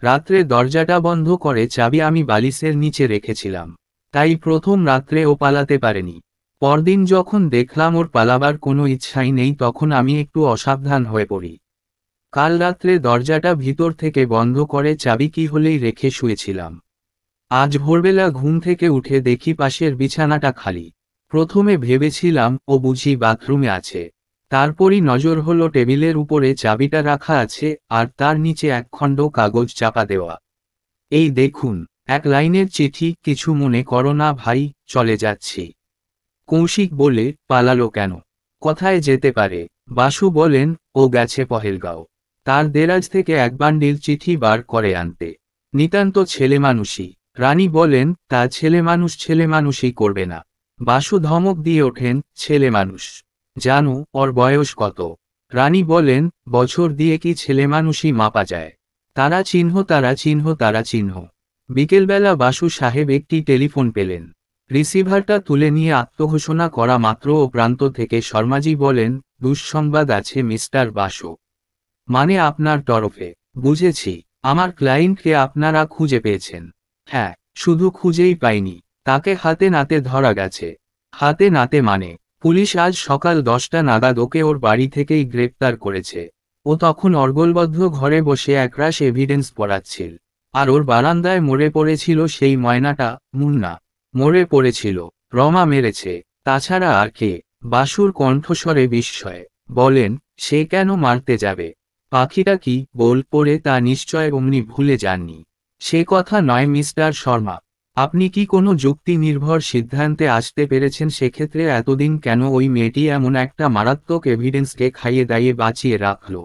রাত্রে দরজাটা বন্ধ করে চাবি আমি বালিশের নিচে রেখেছিলাম, তাই প্রথম রাত্রে ও পালাতে পারেনি। পরদিন যখন দেখলাম ওর পালাবার কোনো ইচ্ছাই নেই তখন আমি একটু অসাবধান হয়ে পড়ি। কাল রাত্রে দরজাটা ভিতর থেকে বন্ধ করে চাবি কি হলেই রেখে শুয়েছিলাম। আজ ভোরবেলা ঘুম থেকে উঠে দেখি পাশের বিছানাটা খালি। প্রথমে ভেবেছিলাম ও বুঝি বাথরুমে আছে, তারপরই নজর হলো টেবিলের উপরে চাবিটা রাখা আছে আর তার নিচে একখণ্ড কাগজ চাপা দেওয়া। এই দেখুন, এক লাইনের চিঠি। কিছু মনে করো না ভাই, চলে যাচ্ছি। কৌশিক বলে, পালালো কেন? কোথায় যেতে পারে? বাসু বলেন, ও গেছে পহেলগাঁও। তার দেরাজ থেকে এক বান্ডিল চিঠি বার করে আনতে। নিতান্ত ছেলেমানুষি। রানী বলেন, তা ছেলেমানুষই করবে না। বাসু ধমক দিয়ে ওঠেন, ছেলেমানুষ? জানো ওর বয়স কত? রানী বলেন, বছর দিয়ে কি ছেলেমানুষই মাপা যায়? তারা চিহ্ন। বিকেলবেলা বাসু সাহেব একটি টেলিফোন পেলেন। রিসিভারটা তুলে নিয়ে আত্মঘোষণা করা মাত্র ও প্রান্ত থেকে শর্মাজি বলেন, দুঃসংবাদ আছে মিস্টার বাসু। মানে আপনার তরফে? বুঝেছি, আমার ক্লায়েন্টকে আপনারা খুঁজে পেয়েছেন। হ্যাঁ, শুধু খুঁজেই পাইনি, তাকে হাতে নাতে ধরা গেছে। হাতে নাতে মানে? পুলিশ আজ সকাল 10টা নাগাদ ওকে ওর বাড়ি থেকেই গ্রেপ্তার করেছে। ও তখন অর্গলবদ্ধ ঘরে বসে একরাশ এভিডেন্স পড়াচ্ছিল। আর ওর বারান্দায় মরে পড়েছিল সেই ময়নাটা, মুন্না। মরে পড়েছিল। রমা মেরেছে। তাছাড়া আর কে? বাসুর কণ্ঠস্বরে বিস্ময়। বলেন, সে কেন মারতে যাবে? পাখিটা কি বল পড়ে তা নিশ্চয় অমনি ভুলে যাননি। সে কথা নয় মিস্টার শর্মা। আপনি কি কোনো যুক্তি নির্ভর সিদ্ধান্তে আসতে পেরেছেন সেক্ষেত্রে এতদিন কেন ওই মেয়েটি এমন একটা মারাত্মক এভিডেন্সকে খাইয়ে দাইয়ে বাঁচিয়ে রাখল?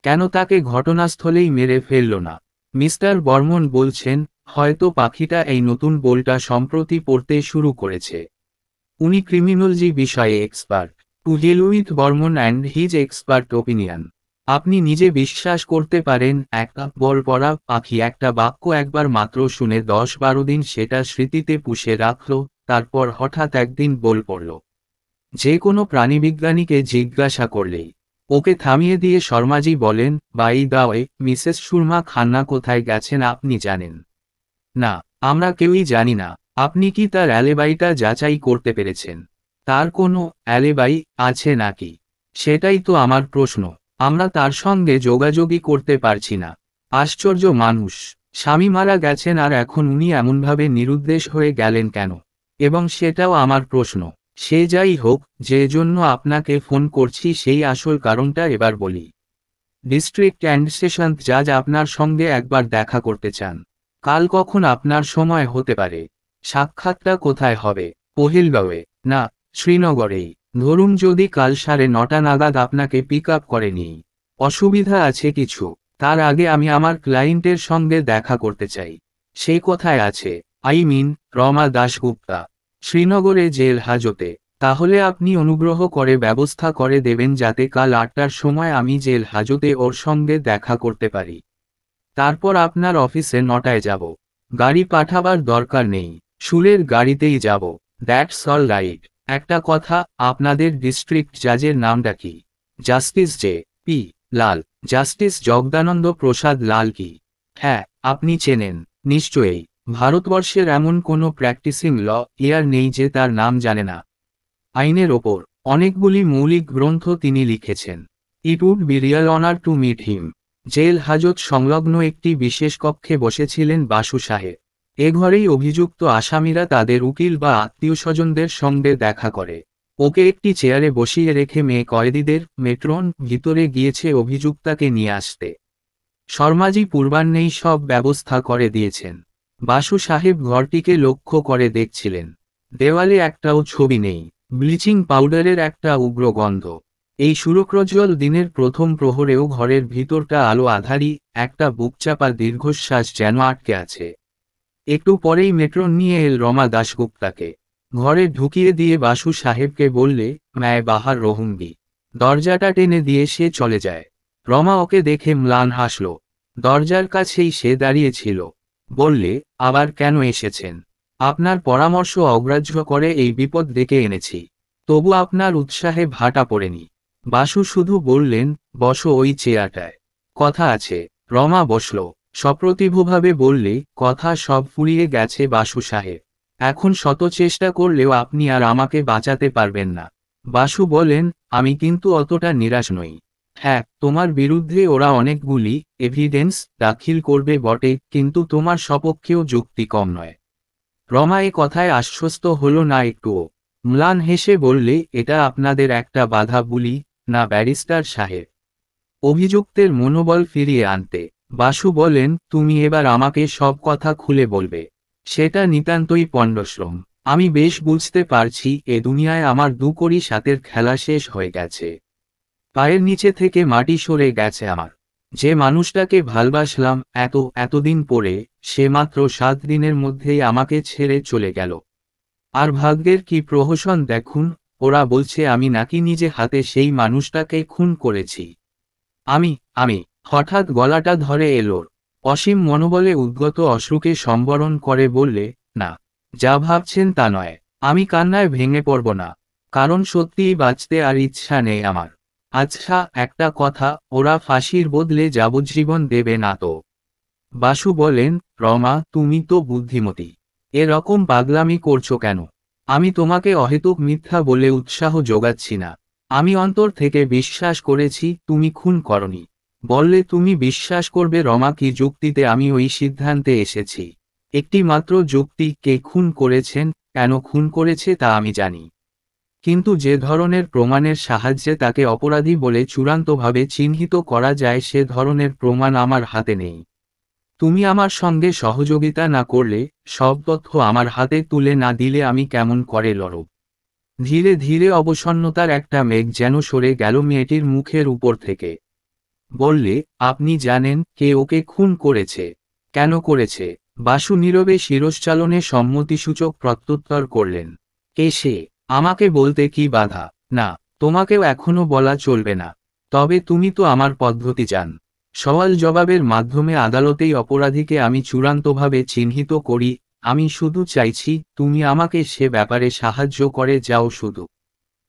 কেন তাকে ঘটনাস্থলেই মেরে ফেলল না? মিস্টার বর্মন বলছেন, হয়তো পাখিটা এই নতুন বইটা সম্প্রতি পড়তে শুরু করেছে। উনি ক্রিমিনোলজি বিষয়ে expert. To deal with Barman and his expert opinion. আপনি নিজে বিশ্বাস করতে পারেন একটা বল পড়া পাখি একটা বাক্য একবার মাত্র শুনে 10-12 দিন সেটা স্মৃতিতে পুষে রাখল, তারপর হঠাৎ একদিন বল পড়ল। যে কোনো প্রাণীবিজ্ঞানীকে জিজ্ঞাসা করলেই। ওকে থামিয়ে দিয়ে শর্মাজি বলেন, by the way, Mrs Surma Khanna কোথায় গেছেন আপনি জানেন? না, আমরা কেউই জানি না। আপনি কি তার অ্যালিবাইটা যাচাই করতে পেরেছেন? তার কোনো অ্যালিবাই আছে নাকি? সেটাই তো আমার প্রশ্ন। আমরা তার সঙ্গে যোগাযোগই করতে পারছি না। আশ্চর্য মানুষ। স্বামী মারা গেছেন আর এখন উনি এমনভাবে নিরুদ্দেশ হয়ে গেলেন কেন? এবং সেটাও আমার প্রশ্ন। সে যাই হোক, যে জন্য আপনাকে ফোন করছি সেই আসল কারণটা এবার বলি। ডিস্ট্রিক্ট অ্যান্ড সেশন জাজ আপনার সঙ্গে একবার দেখা করতে চান। কাল কখন আপনার সময় হতে পারে? সাক্ষাৎটা কোথায় হবে? পহেলগাঁওয়ে? না, শ্রীনগরেই। ধরুন যদি কাল 9:30 নাগাদ আপনাকে পিক আপ করে নিই। অসুবিধা আছে কিছু? তার আগে আমি আমার ক্লায়েন্টের সঙ্গে দেখা করতে চাই। সে কোথায় আছে? I mean, Rama Dasgupta. শ্রীনগরে জেল হাজতে। তাহলে আপনি অনুগ্রহ করে ব্যবস্থা করে দেবেন যাতে কাল 8টার সময় আমি জেল হাজতে ওর সঙ্গে দেখা করতে পারি। তারপর আপনার অফিসে 9টায় যাব। গাড়ি পাঠাবার দরকার নেই, সুরের গাড়িতেই যাব। That's all right. একটা কথা, আপনাদের ডিস্ট্রিক্ট জাজের নামটা কি? জাস্টিস জে পি লাল। জাস্টিস জগদানন্দ প্রসাদ লাল কি? হ্যাঁ, আপনি চেনেন নিশ্চয়ই। ভারতবর্ষের এমন কোনো প্র্যাকটিসিং ল ইয়ার নেই যে তার নাম জানে না। আইনের ওপর অনেকগুলি মৌলিক গ্রন্থ তিনি লিখেছেন। It would be real honour to meet him. জেল হাজত সংলগ্ন একটি বিশেষ কক্ষে বসেছিলেন বাসু সাহেব। এ ঘরেই অভিযুক্ত আসামিরা তাদের উকিল বা আত্মীয় স্বজনদের সঙ্গে দেখা করে। ওকে একটি চেয়ারে বসিয়ে রেখে মেয়ে কয়েদিদের মেট্রন ভিতরে গিয়েছে অভিযুক্তাকে নিয়ে আসতে। শর্মাজি পূর্বাহ্নেই সব ব্যবস্থা করে দিয়েছেন। বাসু সাহেব ঘরটিকে লক্ষ্য করে দেখছিলেন। দেওয়ালে একটাও ছবি নেই। ব্লিচিং পাউডারের একটা উগ্র গন্ধ। এই সুরপ্রজ্জ্বল দিনের প্রথম প্রহরেও ঘরের ভিতরটা আলো আধারি, একটা বুকচাপা দীর্ঘশ্বাস যেন আটকে আছে। একটু পরেই মেট্রন নিয়ে এল রমা দাশগুপ্তাকে। ঘরে ঢুকিয়ে দিয়ে বাসু সাহেবকে বললে, ম্যায় বাহার রহুঙ্গি। দরজাটা টেনে দিয়ে সে চলে যায়। রমা ওকে দেখে ম্লান হাসল। দরজার কাছেই সে দাঁড়িয়েছিল। বললে, আবার কেন এসেছেন? আপনার পরামর্শ অগ্রাহ্য করে এই বিপদ ডেকে এনেছি। তবু আপনার উৎসাহে ভাটা পড়েনি। বাসু শুধু বললেন, বসো ওই চেয়ারটায়। কথা আছে। রমা বসল। সপ্রতিভভাবে বললে, কথা সব ফুরিয়ে গেছে বাসু সাহেব। এখন শত চেষ্টা করলেও আপনি আর আমাকে বাঁচাতে পারবেন না। বাসু বলেন, আমি কিন্তু অতটা নিরাশ নই। হ্যাঁ, তোমার বিরুদ্ধে ওরা অনেকগুলি এভিডেন্স দাখিল করবে বটে, কিন্তু তোমার সপক্ষেও যুক্তি কম নয়। রমা এ কথায় আশ্বস্ত হল না একটুও। ম্লান হেসে বললে, এটা আপনাদের একটা বাধা বুলি না ব্যারিস্টার সাহেব, অভিযুক্তের মনোবল ফিরিয়ে আনতে। বাসু বলেন, তুমি এবার আমাকে সব কথা খুলে বলবে। সেটা নিতান্তই পণ্ডশ্রম। আমি বেশ বুঝতে পারছি এ দুনিয়ায় আমার দুকড়ি সাতের খেলা শেষ হয়ে গেছে। পায়ের নিচে থেকে মাটি সরে গেছে আমার। যে মানুষটাকে ভালবাসলাম এতদিন পরে, সে মাত্র 7 দিনের মধ্যেই আমাকে ছেড়ে চলে গেল। আর ভাগ্যের কি প্রহসন দেখুন, ওরা বলছে আমি নাকি নিজে হাতে সেই মানুষটাকে খুন করেছি। আমি আমি হঠাৎ গলাটা ধরে এলোর। অসীম মনোবলে উদ্গত অশ্রুকে সম্বরণ করে বললে, না, যা ভাবছেন তা নয়। আমি কান্নায় ভেঙে পড়ব না, কারণ সত্যিই বাঁচতে আর ইচ্ছা নেই আমার। আচ্ছা, একটা কথা, ওরা ফাঁসির বদলে যাবজ্জীবন দেবে না তো? বাসু বলেন, রমা, তুমি তো বুদ্ধিমতী। এরকম পাগলামি করছো কেন? আমি তোমাকে অহেতুক মিথ্যা বলে উৎসাহ যোগাচ্ছি না। আমি অন্তর থেকে বিশ্বাস করেছি তুমি খুন করনি। বললে তুমি বিশ্বাস করবে রমা, কি যুক্তিতে আমি ওই সিদ্ধান্তে এসেছি? একটি মাত্র যুক্তি, কে খুন করেছেন, কেন খুন করেছে তা আমি জানি। কিন্তু যে ধরনের প্রমাণের সাহায্যে তাকে অপরাধী বলে চূড়ান্তভাবে চিহ্নিত করা যায় সে ধরনের প্রমাণ আমার হাতে নেই। তুমি আমার সঙ্গে সহযোগিতা না করলে, সব তথ্য আমার হাতে তুলে না দিলে আমি কেমন করে লড়ব? ধীরে ধীরে অবসন্নতার একটা মেঘ যেন সরে গেল মেয়েটির মুখের উপর থেকে। বললে, আপনি জানেন কে ওকে খুন করেছে? কেন করেছে? বাসু নীরবে শিরশ্চালনে সম্মতিসূচক প্রত্যুত্তর করলেন। কে সে? আমাকে বলতে কি বাধা? না, তোমাকেও এখনো বলা চলবে না। তবে তুমি তো আমার পদ্ধতি জান। সওয়াল জবাবের মাধ্যমে আদালতেই অপরাধীকে আমি চূড়ান্তভাবে চিহ্নিত করি। আমি শুধু চাইছি তুমি আমাকে সে ব্যাপারে সাহায্য করে যাও শুধু।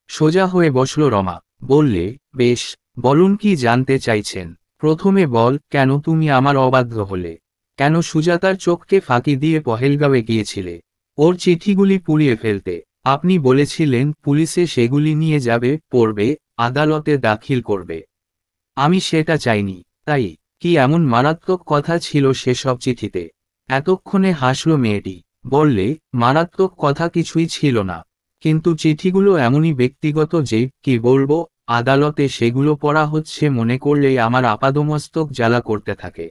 সোজা হয়ে বসল রমা। বললে, বেশ, বলুন কি জানতে চাইছেন। প্রথমে বল, কেন তুমি আমার অবাধ্য হলে? কেন সুজাতার চোখকে ফাঁকি দিয়ে পহেলগাঁওয়ে গিয়েছিলে? ওর চিঠিগুলি পুড়িয়ে ফেলতে। আপনি বলেছিলেন পুলিশে সেগুলি নিয়ে যাবে, পড়বে, আদালতে দাখিল করবে। আমি সেটা চাইনি। তাই কি এমন মারাত্মক কথা ছিল সেসব চিঠিতে? এতক্ষণে হাসল মেয়েটি। বললে, মারাত্মক কথা কিছুই ছিল না। কিন্তু চিঠিগুলো এমনই ব্যক্তিগত যে, কি বলবো, আদালতে সেগুলো পড়া হচ্ছে মনে করলেই আমার আপাদমস্তক জ্বালা করতে থাকে।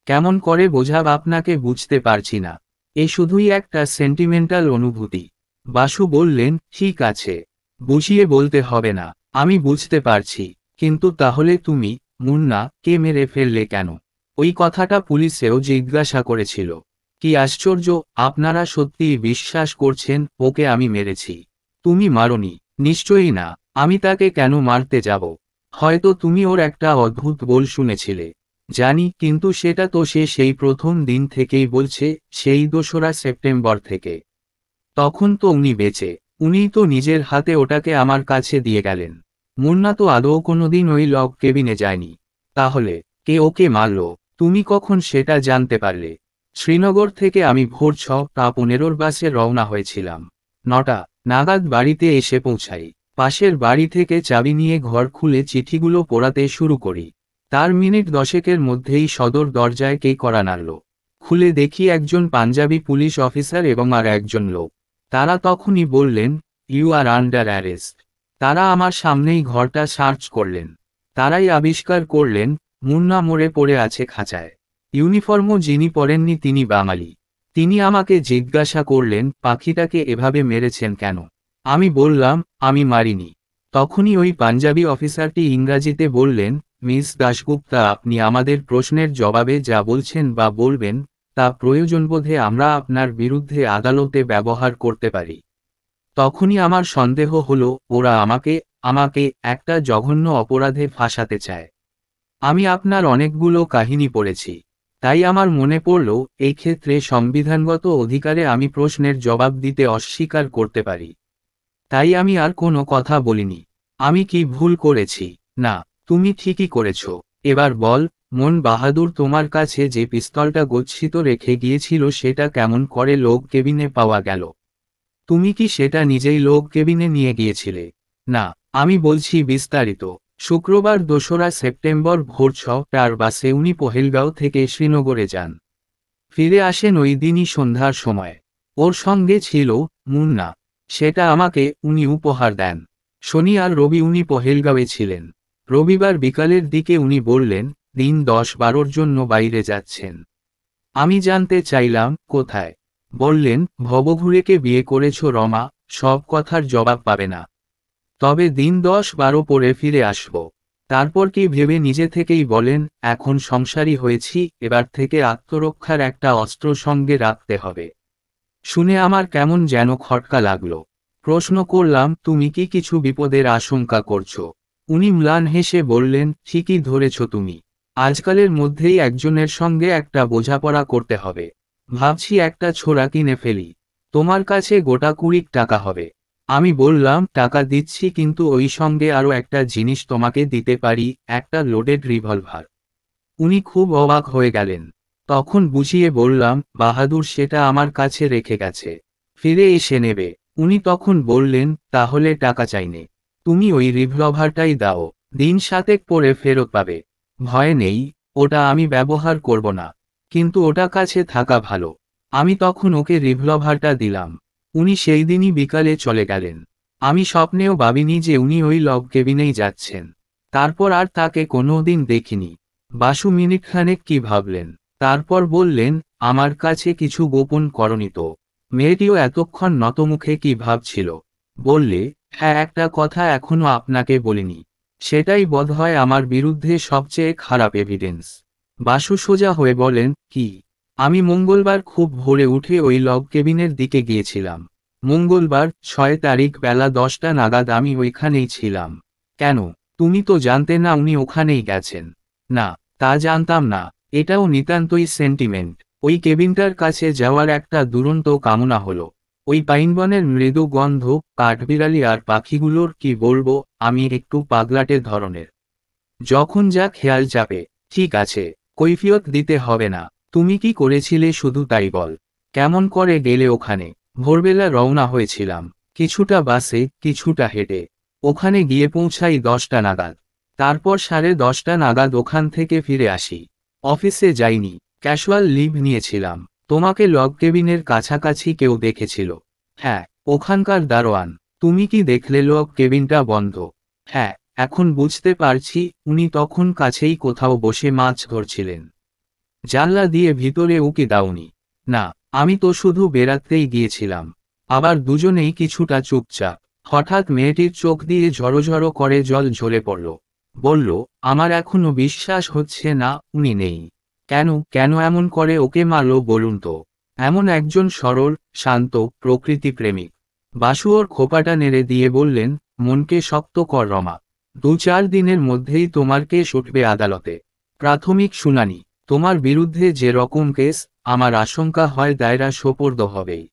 কেমন করে বোঝাব আপনাকে বুঝতে পারছি না। এ শুধুই একটা সেন্টিমেন্টাল অনুভূতি। বাসু বললেন, ঠিক আছে, বুঝিয়ে বলতে হবে না। আমি বুঝতে পারছি। কিন্তু তাহলে তুমি মুন্না কে মেরে ফেললে কেন? ওই কথাটা পুলিশেও জিজ্ঞাসা করেছিল। কি আশ্চর্য, আপনারা সত্যিই বিশ্বাস করছেন ওকে আমি মেরেছি? তুমি মারোনি? নিশ্চয়ই না। আমি তাকে কেন মারতে যাব? হয়তো তুমি ওর একটা অদ্ভুত বল শুনেছিলে। জানি, কিন্তু সেটা তো সে সেই প্রথম দিন থেকেই বলছে, সেই 2রা সেপ্টেম্বর থেকে। তখন তো উনি বেঁচে। উনিই তো নিজের হাতে ওটাকে আমার কাছে দিয়ে গেলেন। মুন্না তো আদৌ কোনোদিন ওই লগ কেবিনে যায়নি। তাহলে কে ওকে মারল? তুমি কখন সেটা জানতে পারলে? শ্রীনগর থেকে আমি ভোর 6টা 15 বাসে রওনা হয়েছিলাম। 9টা নাগাদ বাড়িতে এসে পৌঁছাই। পাশের বাড়ি থেকে চাবি নিয়ে ঘর খুলে চিঠিগুলো পড়াতে শুরু করি। তার মিনিট 10কের মধ্যেই সদর দরজায় কে কড়া নাড়ল। খুলে দেখি একজন পাঞ্জাবি পুলিশ অফিসার এবং আর একজন লোক। তারা তখনই বললেন, ইউ আর আন্ডার অ্যারেস্ট। তারা আমার সামনেই ঘরটা সার্চ করলেন। তারাই আবিষ্কার করলেন, মুন্না মরে পড়ে আছে খাঁচায়। ইউনিফর্মও যিনি পরেননি তিনি বাঙালি। তিনি আমাকে জিজ্ঞাসা করলেন, পাখিটাকে এভাবে মেরেছেন কেন? আমি বললাম, আমি মারিনি। তখনই ওই পাঞ্জাবি অফিসারটি ইংরাজিতে বললেন, মিস দাশগুপ্তা, আপনি আমাদের প্রশ্নের জবাবে যা বলছেন বা বলবেন, তা প্রয়োজনবোধে আমরা আপনার বিরুদ্ধে আদালতে ব্যবহার করতে পারি। তখনই আমার সন্দেহ হলো, ওরা আমাকে একটা জঘন্য অপরাধে ফাঁসাতে চায়। আমি আপনার অনেকগুলো কাহিনী পড়েছি। তাই আমার মনে পড়ল, এই ক্ষেত্রে সংবিধানগত অধিকারে আমি প্রশ্নের জবাব দিতে অস্বীকার করতে পারি। তাই আমি আর কোনো কথা বলিনি। আমি কি ভুল করেছি? না, তুমি ঠিকই করেছ। এবার বল, মন বাহাদুর তোমার কাছে যে পিস্তলটা গচ্ছিত রেখে গিয়েছিল সেটা কেমন করে লোক কেবিনে পাওয়া গেল? তুমি কি সেটা নিজেই লোক কেবিনে নিয়ে গিয়েছিলে? না, আমি বলছি বিস্তারিত। শুক্রবার 2রা সেপ্টেম্বর ভোর 6টার বাসে উনি পহেলগাঁও থেকে শ্রীনগরে যান। ফিরে আসেন ওই দিনই সন্ধ্যার সময়। ওর সঙ্গে ছিল মুন্না। সেটা আমাকে উনি উপহার দেন। শনি আর রবি উনি পহেলগাঁওয়ে ছিলেন। রবিবার বিকালের দিকে উনি বললেন, দিন 10-12র জন্য বাইরে যাচ্ছেন। আমি জানতে চাইলাম, কোথায়? বললেন, ভবঘুরেকে বিয়ে করেছ রমা, সব কথার জবাব পাবে না। তবে দিন 10-12 পরে ফিরে আসব। তারপর কি ভেবে নিজে থেকেই বলেন, এখন সংসারী হয়েছি, এবার থেকে আত্মরক্ষার একটা অস্ত্র সঙ্গে রাখতে হবে। শুনে আমার কেমন যেন খটকা লাগলো। প্রশ্ন করলাম, তুমি কি কিছু বিপদের আশঙ্কা করছো? উনি ম্লান হেসে বললেন, ঠিকই ধরেছ তুমি। আজকালের মধ্যেই একজনের সঙ্গে একটা বোঝাপড়া করতে হবে। ভাবছি একটা ছোরা কিনে ফেলি। তোমার কাছে গোটা 20 টাকা হবে। আমি বললাম, টাকা দিচ্ছি, কিন্তু ওই সঙ্গে আরও একটা জিনিস তোমাকে দিতে পারি, একটা লোডেড রিভলভার। উনি খুব অবাক হয়ে গেলেন। তখন বুঝিয়ে বললাম, বাহাদুর সেটা আমার কাছে রেখে গেছে, ফিরে এসে নেবে। উনি তখন বললেন, তাহলে টাকা চাইনে, তুমি ওই রিভলভারটাই দাও, দিন 7 পরে ফেরত পাবে। ভয় নেই, ওটা আমি ব্যবহার করব না, কিন্তু ওটা কাছে থাকা ভালো। আমি তখন ওকে রিভলভারটা দিলাম। উনি সেই দিনই বিকালে চলে গেলেন। আমি স্বপ্নেও ভাবিনি যে উনি ওই লগ কেবিনেই যাচ্ছেন। তারপর আর তাকে কোনোদিন দেখিনি। বাসু মিনিটখানেক কি ভাবলেন, তারপর বললেন, আমার কাছে কিছু গোপন করনি তো? মেয়েটিও এতক্ষণ নতমুখে কি ভাবছিল। বললে, হ্যাঁ, একটা কথা এখনো আপনাকে বলিনি। সেটাই বোধহয় আমার বিরুদ্ধে সবচেয়ে খারাপ এভিডেন্স। বাসু সোজা হয়ে বলেন, কি? আমি মঙ্গলবার খুব ভোরে উঠে ওই লগ কেবিনের দিকে গিয়েছিলাম। মঙ্গলবার 6 তারিখ বেলা 10টা নাগাদ আমি ওইখানেই ছিলাম। কেন? তুমি তো জানতে না উনি ওখানেই গেছেন? না, তা জানতাম না। এটাও নিতান্তই সেন্টিমেন্ট। ওই কেবিনটার কাছে যাওয়ার একটা দুরন্ত কামনা হলো। ওই পাইনবনের মৃদু গন্ধ, কাঠবিড়ালি আর পাখিগুলোর কি বলবো, আমি একটু পাগলাটে ধরনের। যখন যা খেয়াল যাবে। ঠিক আছে, কৈফিয়ত দিতে হবে না। তুমি কি করেছিলে শুধু তাই বল। কেমন করে গেলে ওখানে? ভোরবেলা রওনা হয়েছিলাম, কিছুটা বাসে, কিছুটা হেঁটে। ওখানে গিয়ে পৌঁছাই 10টা নাগাদ। তারপর 10:30 নাগাদ ওখান থেকে ফিরে আসি। অফিসে যাইনি, ক্যাশুয়াল লিভ নিয়েছিলাম। তোমাকে লগ কেবিনের কাছাকাছি কেউ দেখেছিল? হ্যাঁ, ওখানকার দারোয়ান। তুমি কি দেখলে লগ কেবিনটা বন্ধ? হ্যাঁ, এখন বুঝতে পারছি, উনি তখন কাছেই কোথাও বসে মাছ ধরছিলেন। জানলা দিয়ে ভিতরে উকি দাওনি? না, আমি তো শুধু বেড়াতেই গিয়েছিলাম। আবার দুজনেই কিছুটা চুপচাপ। হঠাৎ মেয়েটির চোখ দিয়ে ঝরঝরো করে জল ঝরে পড়ল। বলল, আমার এখনো বিশ্বাস হচ্ছে না উনি নেই। কেন কেন এমন করে ওকে মারল বলুন তো? এমন একজন সরল, শান্ত, প্রকৃতিপ্রেমিক। বাসু ওর খোপাটা নেড়ে দিয়ে বললেন, মনকে শক্ত কর রমা। 2-4 দিনের মধ্যেই তোমার কেস উঠবে আদালতে। প্রাথমিক শুনানি। তোমার বিরুদ্ধে যে রকম কেস, আমার আশঙ্কা হয় দায়রা সোপর্দ হবেই।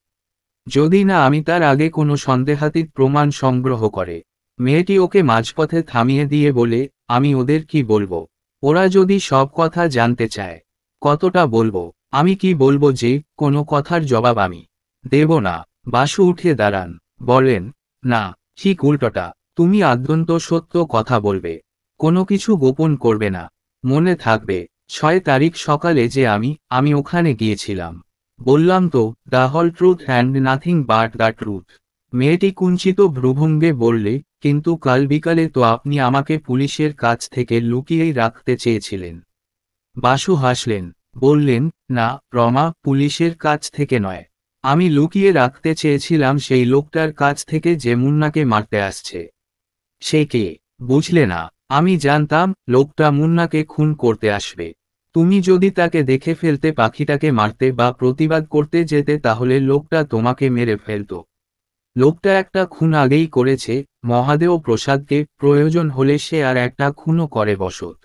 যদি না আমি তার আগে কোনো সন্দেহাতীত প্রমাণ সংগ্রহ করে। মেয়েটি ওকে মাঝপথে থামিয়ে দিয়ে বলে, আমি ওদের কি বলবো? ওরা যদি সব কথা জানতে চায়? কতটা বলবো? আমি কি বলবো যে কোনো কথার জবাব আমি দেব না? বাসু উঠে দাঁড়ান, বলেন, না, ঠিক উল্টোটা। তুমি আদ্যন্ত সত্য কথা বলবে, কোনো কিছু গোপন করবে না। মনে থাকবে, 6 তারিখ সকালে যে আমি ওখানে গিয়েছিলাম। বললাম তো, the whole truth and nothing but the truth. মেয়েটি কুঞ্চিত ভ্রুভঙ্গে বললে, কিন্তু কাল বিকালে তো আপনি আমাকে পুলিশের কাছ থেকে লুকিয়েই রাখতে চেয়েছিলেন। বাসু হাসলেন, বললেন, না রমা, পুলিশের কাছ থেকে নয়। আমি লুকিয়ে রাখতে চেয়েছিলাম সেই লোকটার কাছ থেকে যে মুন্নাকে মারতে আসছে। সে কে? বুঝলে না? আমি জানতাম লোকটা মুন্নাকে খুন করতে আসবে। তুমি যদি তাকে দেখে ফেলতে, পাখিটাকে মারতে বা প্রতিবাদ করতে যেতে, তাহলে লোকটা তোমাকে মেরে ফেলত। লোকটা একটা খুন আগেই করেছে, মহাদেও প্রসাদকে, প্রয়োজন হলে সে আর একটা খুনও করে বসত।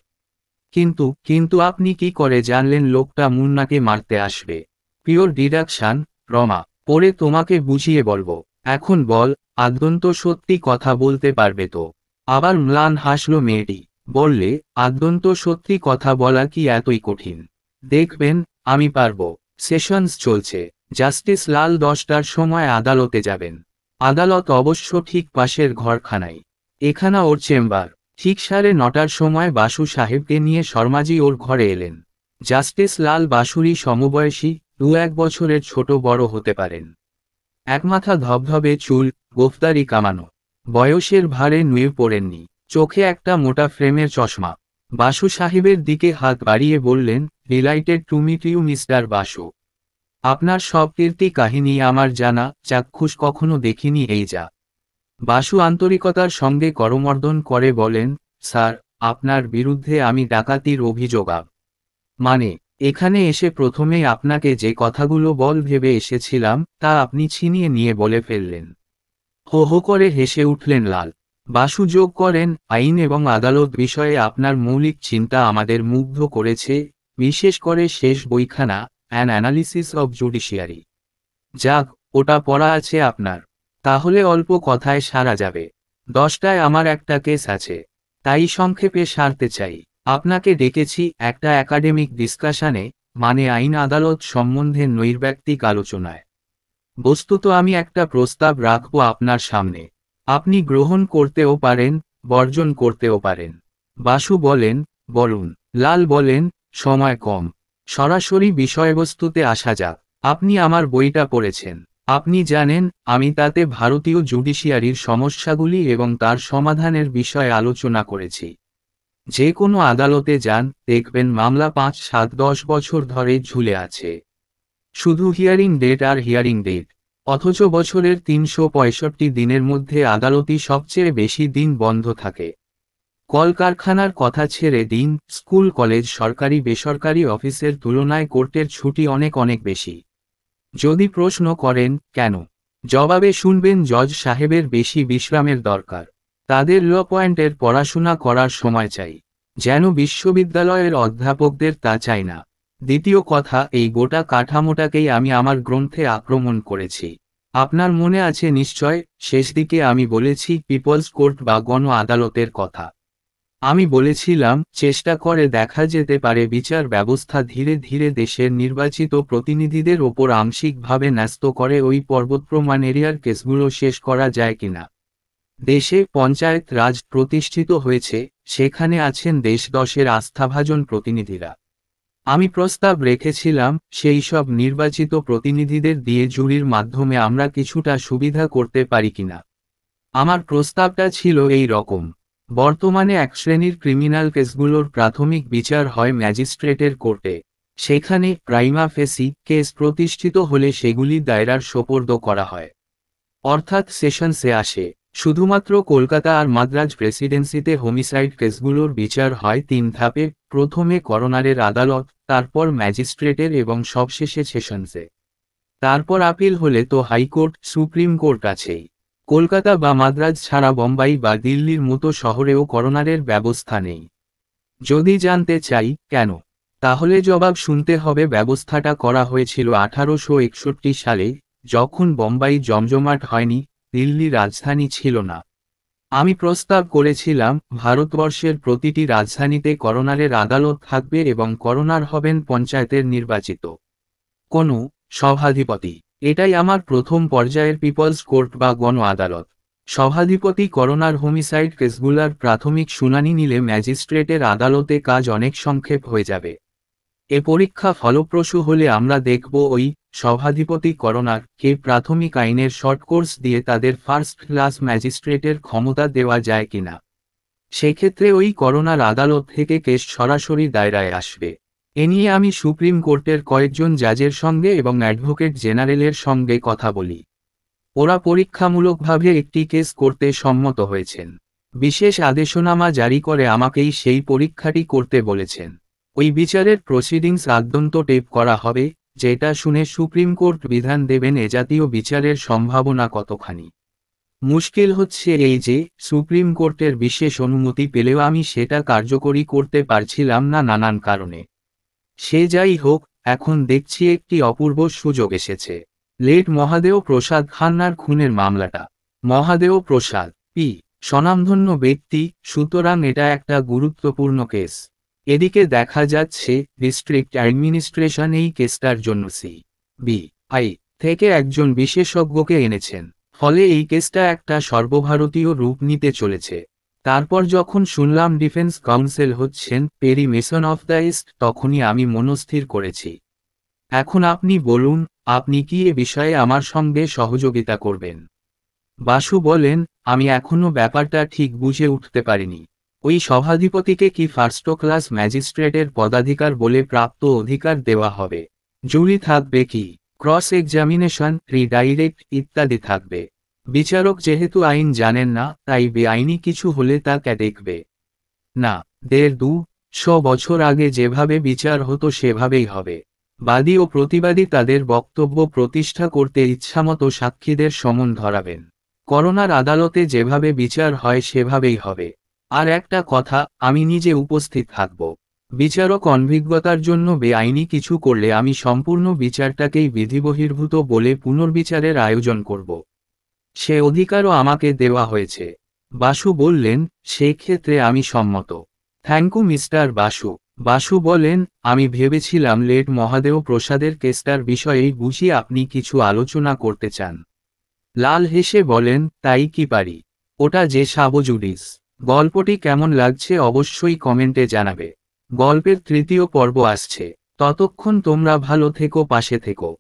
কিন্তু আপনি কি করে জানলেন লোকটা মুন্নাকে মারতে আসবে? Pure deduction, Rama. পরে তোমাকে বুঝিয়ে বলবো। এখন বল, আদ্যন্ত সত্যি কথা বলতে পারবে তো? আবার ম্লান হাসল মেয়েটি। বললে, আদ্যন্ত সত্যি কথা বলা কি এতই কঠিন? দেখবেন, আমি পারব। সেশনস চলছে। জাস্টিস লাল 10টার সময় আদালতে যাবেন। আদালত অবশ্য ঠিক পাশের ঘরখানায়। এখানা ওর চেম্বার। ঠিক 9:30টার সময় বাসু সাহেবকে নিয়ে শর্মাজি ওর ঘরে এলেন। জাস্টিস লাল বাসুরই সমবয়সী, 2-1 বছরের ছোট বড় হতে পারেন। একমাথা ধবধবে চুল, গোফদারি কামানো। বয়সের ভারে নুয়ে পড়েননি। চোখে একটা মোটা ফ্রেমের চশমা। বাসু সাহেবের দিকে হাত বাড়িয়ে বললেন, delighted to meet you mister Basu. আপনার সব কীর্তি কাহিনী আমার জানা, চাক্ষুষ কখনো দেখিনি এই যা। বাসু আন্তরিকতার সঙ্গে করমর্দন করে বলেন, স্যার, আপনার বিরুদ্ধে আমি ডাকাতির অভিযোগ মানে, এখানে এসে প্রথমেই আপনাকে যে কথাগুলো ভেবে এসেছিলাম তা আপনি ছিনিয়ে নিয়ে বলে ফেললেন। হো হো করে হেসে উঠলেন লাল। বাসু যোগ করেন, আইন এবং আদালত বিষয়ে আপনার মৌলিক চিন্তা আমাদের মুগ্ধ করেছে, বিশেষ করে শেষ বইখানা, অ্যান অ্যানালিসিস অব জুডিশিয়ারি। যাক, ওটা পড়া আছে আপনার। তাহলে অল্প কথায় সারা যাবে। 10টায় আমার একটা কেস আছে। তাই সংক্ষেপে সারতে চাই। আপনাকে ডেকেছি একটা একাডেমিক ডিসকাশনে, মানে আইন আদালত সম্বন্ধে নৈর্ব্যক্তিক আলোচনায়। বস্তুত আমি একটা প্রস্তাব রাখব আপনার সামনে। আপনি গ্রহণ করতেও পারেন, বর্জন করতেও পারেন। বাসু বলেন, বলুন। লাল বলেন, সময় কম। সরাসরি বিষয়বস্তুতে আসা যাক। আপনি আমার বইটা পড়েছেন। আপনি জানেন, আমি তাতে ভারতীয় জুডিশিয়ারির সমস্যাগুলি এবং তার সমাধানের বিষয়ে আলোচনা করেছি। যে কোনো আদালতে যান, দেখবেন মামলা 5, 7, 10 বছর ধরে ঝুলে আছে। শুধু হিয়ারিং ডেট আর হিয়ারিং ডেট। অথচ বছরের 365 দিনের মধ্যে আদালতই সবচেয়ে বেশি দিন বন্ধ থাকে। কলকারখানার কথা ছেড়ে দিন, স্কুল কলেজ সরকারি বেসরকারি অফিসের তুলনায় কোর্টের ছুটি অনেক অনেক বেশি। যদি প্রশ্ন করেন, কেন? জবাবে শুনবেন জজ সাহেবের বেশি বিশ্রামের দরকার। তাদের ল পয়েন্টের পড়াশোনা করার সময় চাই। যেন বিশ্ববিদ্যালয়ের অধ্যাপকদের তা চাই না। দ্বিতীয় কথা, এই গোটা কাঠামোটাকেই আমি আমার গ্রন্থে আক্রমণ করেছি। আপনার মনে আছে নিশ্চয়, শেষ দিকে আমি বলেছি পিপলস কোর্ট বা গণ আদালতের কথা। আমি বলেছিলাম, চেষ্টা করে দেখা যেতে পারে বিচার ব্যবস্থা ধীরে ধীরে দেশের নির্বাচিত প্রতিনিধিদের ওপর আংশিকভাবে ন্যস্ত করে ওই পর্বতপ্রমাণ এরিয়ার কেসগুলো শেষ করা যায় কিনা। দেশে পঞ্চায়েত রাজ প্রতিষ্ঠিত হয়েছে, সেখানে আছেন দেশ 10-এর আস্থাভাজন প্রতিনিধিরা। আমি প্রস্তাব রেখেছিলাম, সেই সব নির্বাচিত প্রতিনিধিদের দিয়ে জুরির মাধ্যমে আমরা কিছুটা সুবিধা করতে পারি কিনা। আমার প্রস্তাবটা ছিল এই রকম। বর্তমানে এক শ্রেণীর ক্রিমিনাল কেসগুলোর প্রাথমিক বিচার হয় ম্যাজিস্ট্রেটের কোর্টে। সেখানে প্রাইমা ফেসি কেস প্রতিষ্ঠিত হলে সেগুলি দায়রার সোপর্দ করা হয়। অর্থাৎ সেশনসে আসে। শুধুমাত্র কলকাতা আর মাদ্রাজ প্রেসিডেন্সিতে হোমিসাইড কেসগুলোর বিচার হয় 3 ধাপে, প্রথমে করোনারের আদালত, তারপর ম্যাজিস্ট্রেটের এবং সবশেষে সেশনসে। তারপর আপিল হলে তো হাইকোর্ট, সুপ্রিম কোর্ট আছেই। কলকাতা বা মাদ্রাজ ছাড়া বোম্বাই বা দিল্লির মতো শহরেও করোনারের ব্যবস্থা নেই। যদি জানতে চাই, কেন? তাহলে জবাব শুনতে হবে ব্যবস্থাটা করা হয়েছিল 1861 সালে, যখন বোম্বাই জমজমাট হয়নি, দিল্লি রাজধানী ছিল না। আমি প্রস্তাব করেছিলাম, ভারতবর্ষের প্রতিটি রাজধানীতে করোনারের আদালত থাকবে এবং করোনার হবেন পঞ্চায়েতের নির্বাচিত কোনো সভাধিপতি। এটাই আমার প্রথম পর্যায়ের পিপলস কোর্ট বা গণ আদালত। সভাধিপতি করোনার হোমিসাইড কেসগুলার প্রাথমিক শুনানি নিলে ম্যাজিস্ট্রেটের আদালতে কাজ অনেক সংক্ষেপ হয়ে যাবে। এ পরীক্ষা ফলপ্রসূ হলে আমরা দেখব ওই সভাধিপতি করোনার কে প্রাথমিক আইনের শর্ট কোর্স দিয়ে তাদের ফার্স্ট ক্লাস ম্যাজিস্ট্রেটের ক্ষমতা দেওয়া যায় কিনা। সেক্ষেত্রে ওই করোনার আদালত থেকে কেস সরাসরি দায়রায় আসবে। এ নিয়ে আমি সুপ্রিম কোর্টের কয়েকজন জাজের সঙ্গে এবং অ্যাডভোকেট জেনারেলের সঙ্গে কথা বলি। ওরা পরীক্ষামূলকভাবে একটি কেস করতে সম্মত হয়েছেন। বিশেষ আদেশনামা জারি করে আমাকেই সেই পরীক্ষাটি করতে বলেছেন। ওই বিচারের প্রসিডিংস আদ্যন্ত টেপ করা হবে, যেটা শুনে সুপ্রিম কোর্ট বিধান দেবেন এ জাতীয় বিচারের সম্ভাবনা কতখানি। মুশকিল হচ্ছে এই যে, সুপ্রিম কোর্টের বিশেষ অনুমতি পেলেও আমি সেটা কার্যকরী করতে পারছিলাম না নানান কারণে। সে যাই হোক, এখন দেখছি একটি অপূর্ব সুযোগ এসেছে। লেট মহাদেও প্রসাদ খান্নার খুনের মামলাটা। মহাদেও প্রসাদ, পি স্বনামধন্য ব্যক্তি, সুতরাং এটা একটা গুরুত্বপূর্ণ কেস। এদিকে দেখা যাচ্ছে ডিস্ট্রিক্ট অ্যাডমিনিস্ট্রেশন এই কেসটার জন্য সি.বি.আই. থেকে একজন বিশেষজ্ঞকে এনেছেন। ফলে এই কেসটা একটা সর্বভারতীয় রূপ নিতে চলেছে। তারপর যখন শুনলাম ডিফেন্স কাউন্সিল হচ্ছেন Perry Mason of the East, তখনই আমি মনস্থির করেছি। এখন আপনি বলুন, আপনি কি এ বিষয়ে আমার সঙ্গে সহযোগিতা করবেন? বাসু বলেন, আমি এখনো ব্যাপারটা ঠিক বুঝে উঠতে পারিনি। ওই সভাধিপতিকে কি ফার্স্ট ক্লাস ম্যাজিস্ট্রেটের পদাধিকার বলে প্রাপ্ত অধিকার দেওয়া হবে? জুরি থাকবে কি? ক্রস এক্সামিনেশন, রিডাইরেক্ট ইত্যাদি থাকবে। বিচারক যেহেতু আইন জানেন না, তাই বেআইনি কিছু হলে তা দেখবে না। 150-200 বছর আগে যেভাবে বিচার হতো সেভাবেই হবে। বাদী ও প্রতিবাদী তাদের বক্তব্য প্রতিষ্ঠা করতে ইচ্ছামতো সাক্ষীদের সমন ধরাবেন। করোনার আদালতে যেভাবে বিচার হয় সেভাবেই হবে। আর একটা কথা, আমি নিজে উপস্থিত থাকব। বিচারক অনভিজ্ঞতার জন্য বেআইনি কিছু করলে আমি সম্পূর্ণ বিচারটাকেই বিধিবহির্ভূত বলে পুনর্বিচারের আয়োজন করব। সে অধিকারও আমাকে দেওয়া হয়েছে। বাসু বললেন, সেক্ষেত্রে আমি সম্মত। Thank you mister Basu. Basu বলেন, আমি ভেবেছিলাম লেট মহাদেও প্রসাদের কেসটার বিষয়েই বুঝি আপনি কিছু আলোচনা করতে চান। লাল হেসে বলেন, তাই কি পারি। ওটা যে সাবজুডিস। গল্পটি কেমন লাগছে অবশ্যই কমেন্টে জানাবে। গল্পের তৃতীয় পর্ব আসছে। ততক্ষণ তোমরা ভালো থেকো, পাশে থেকো।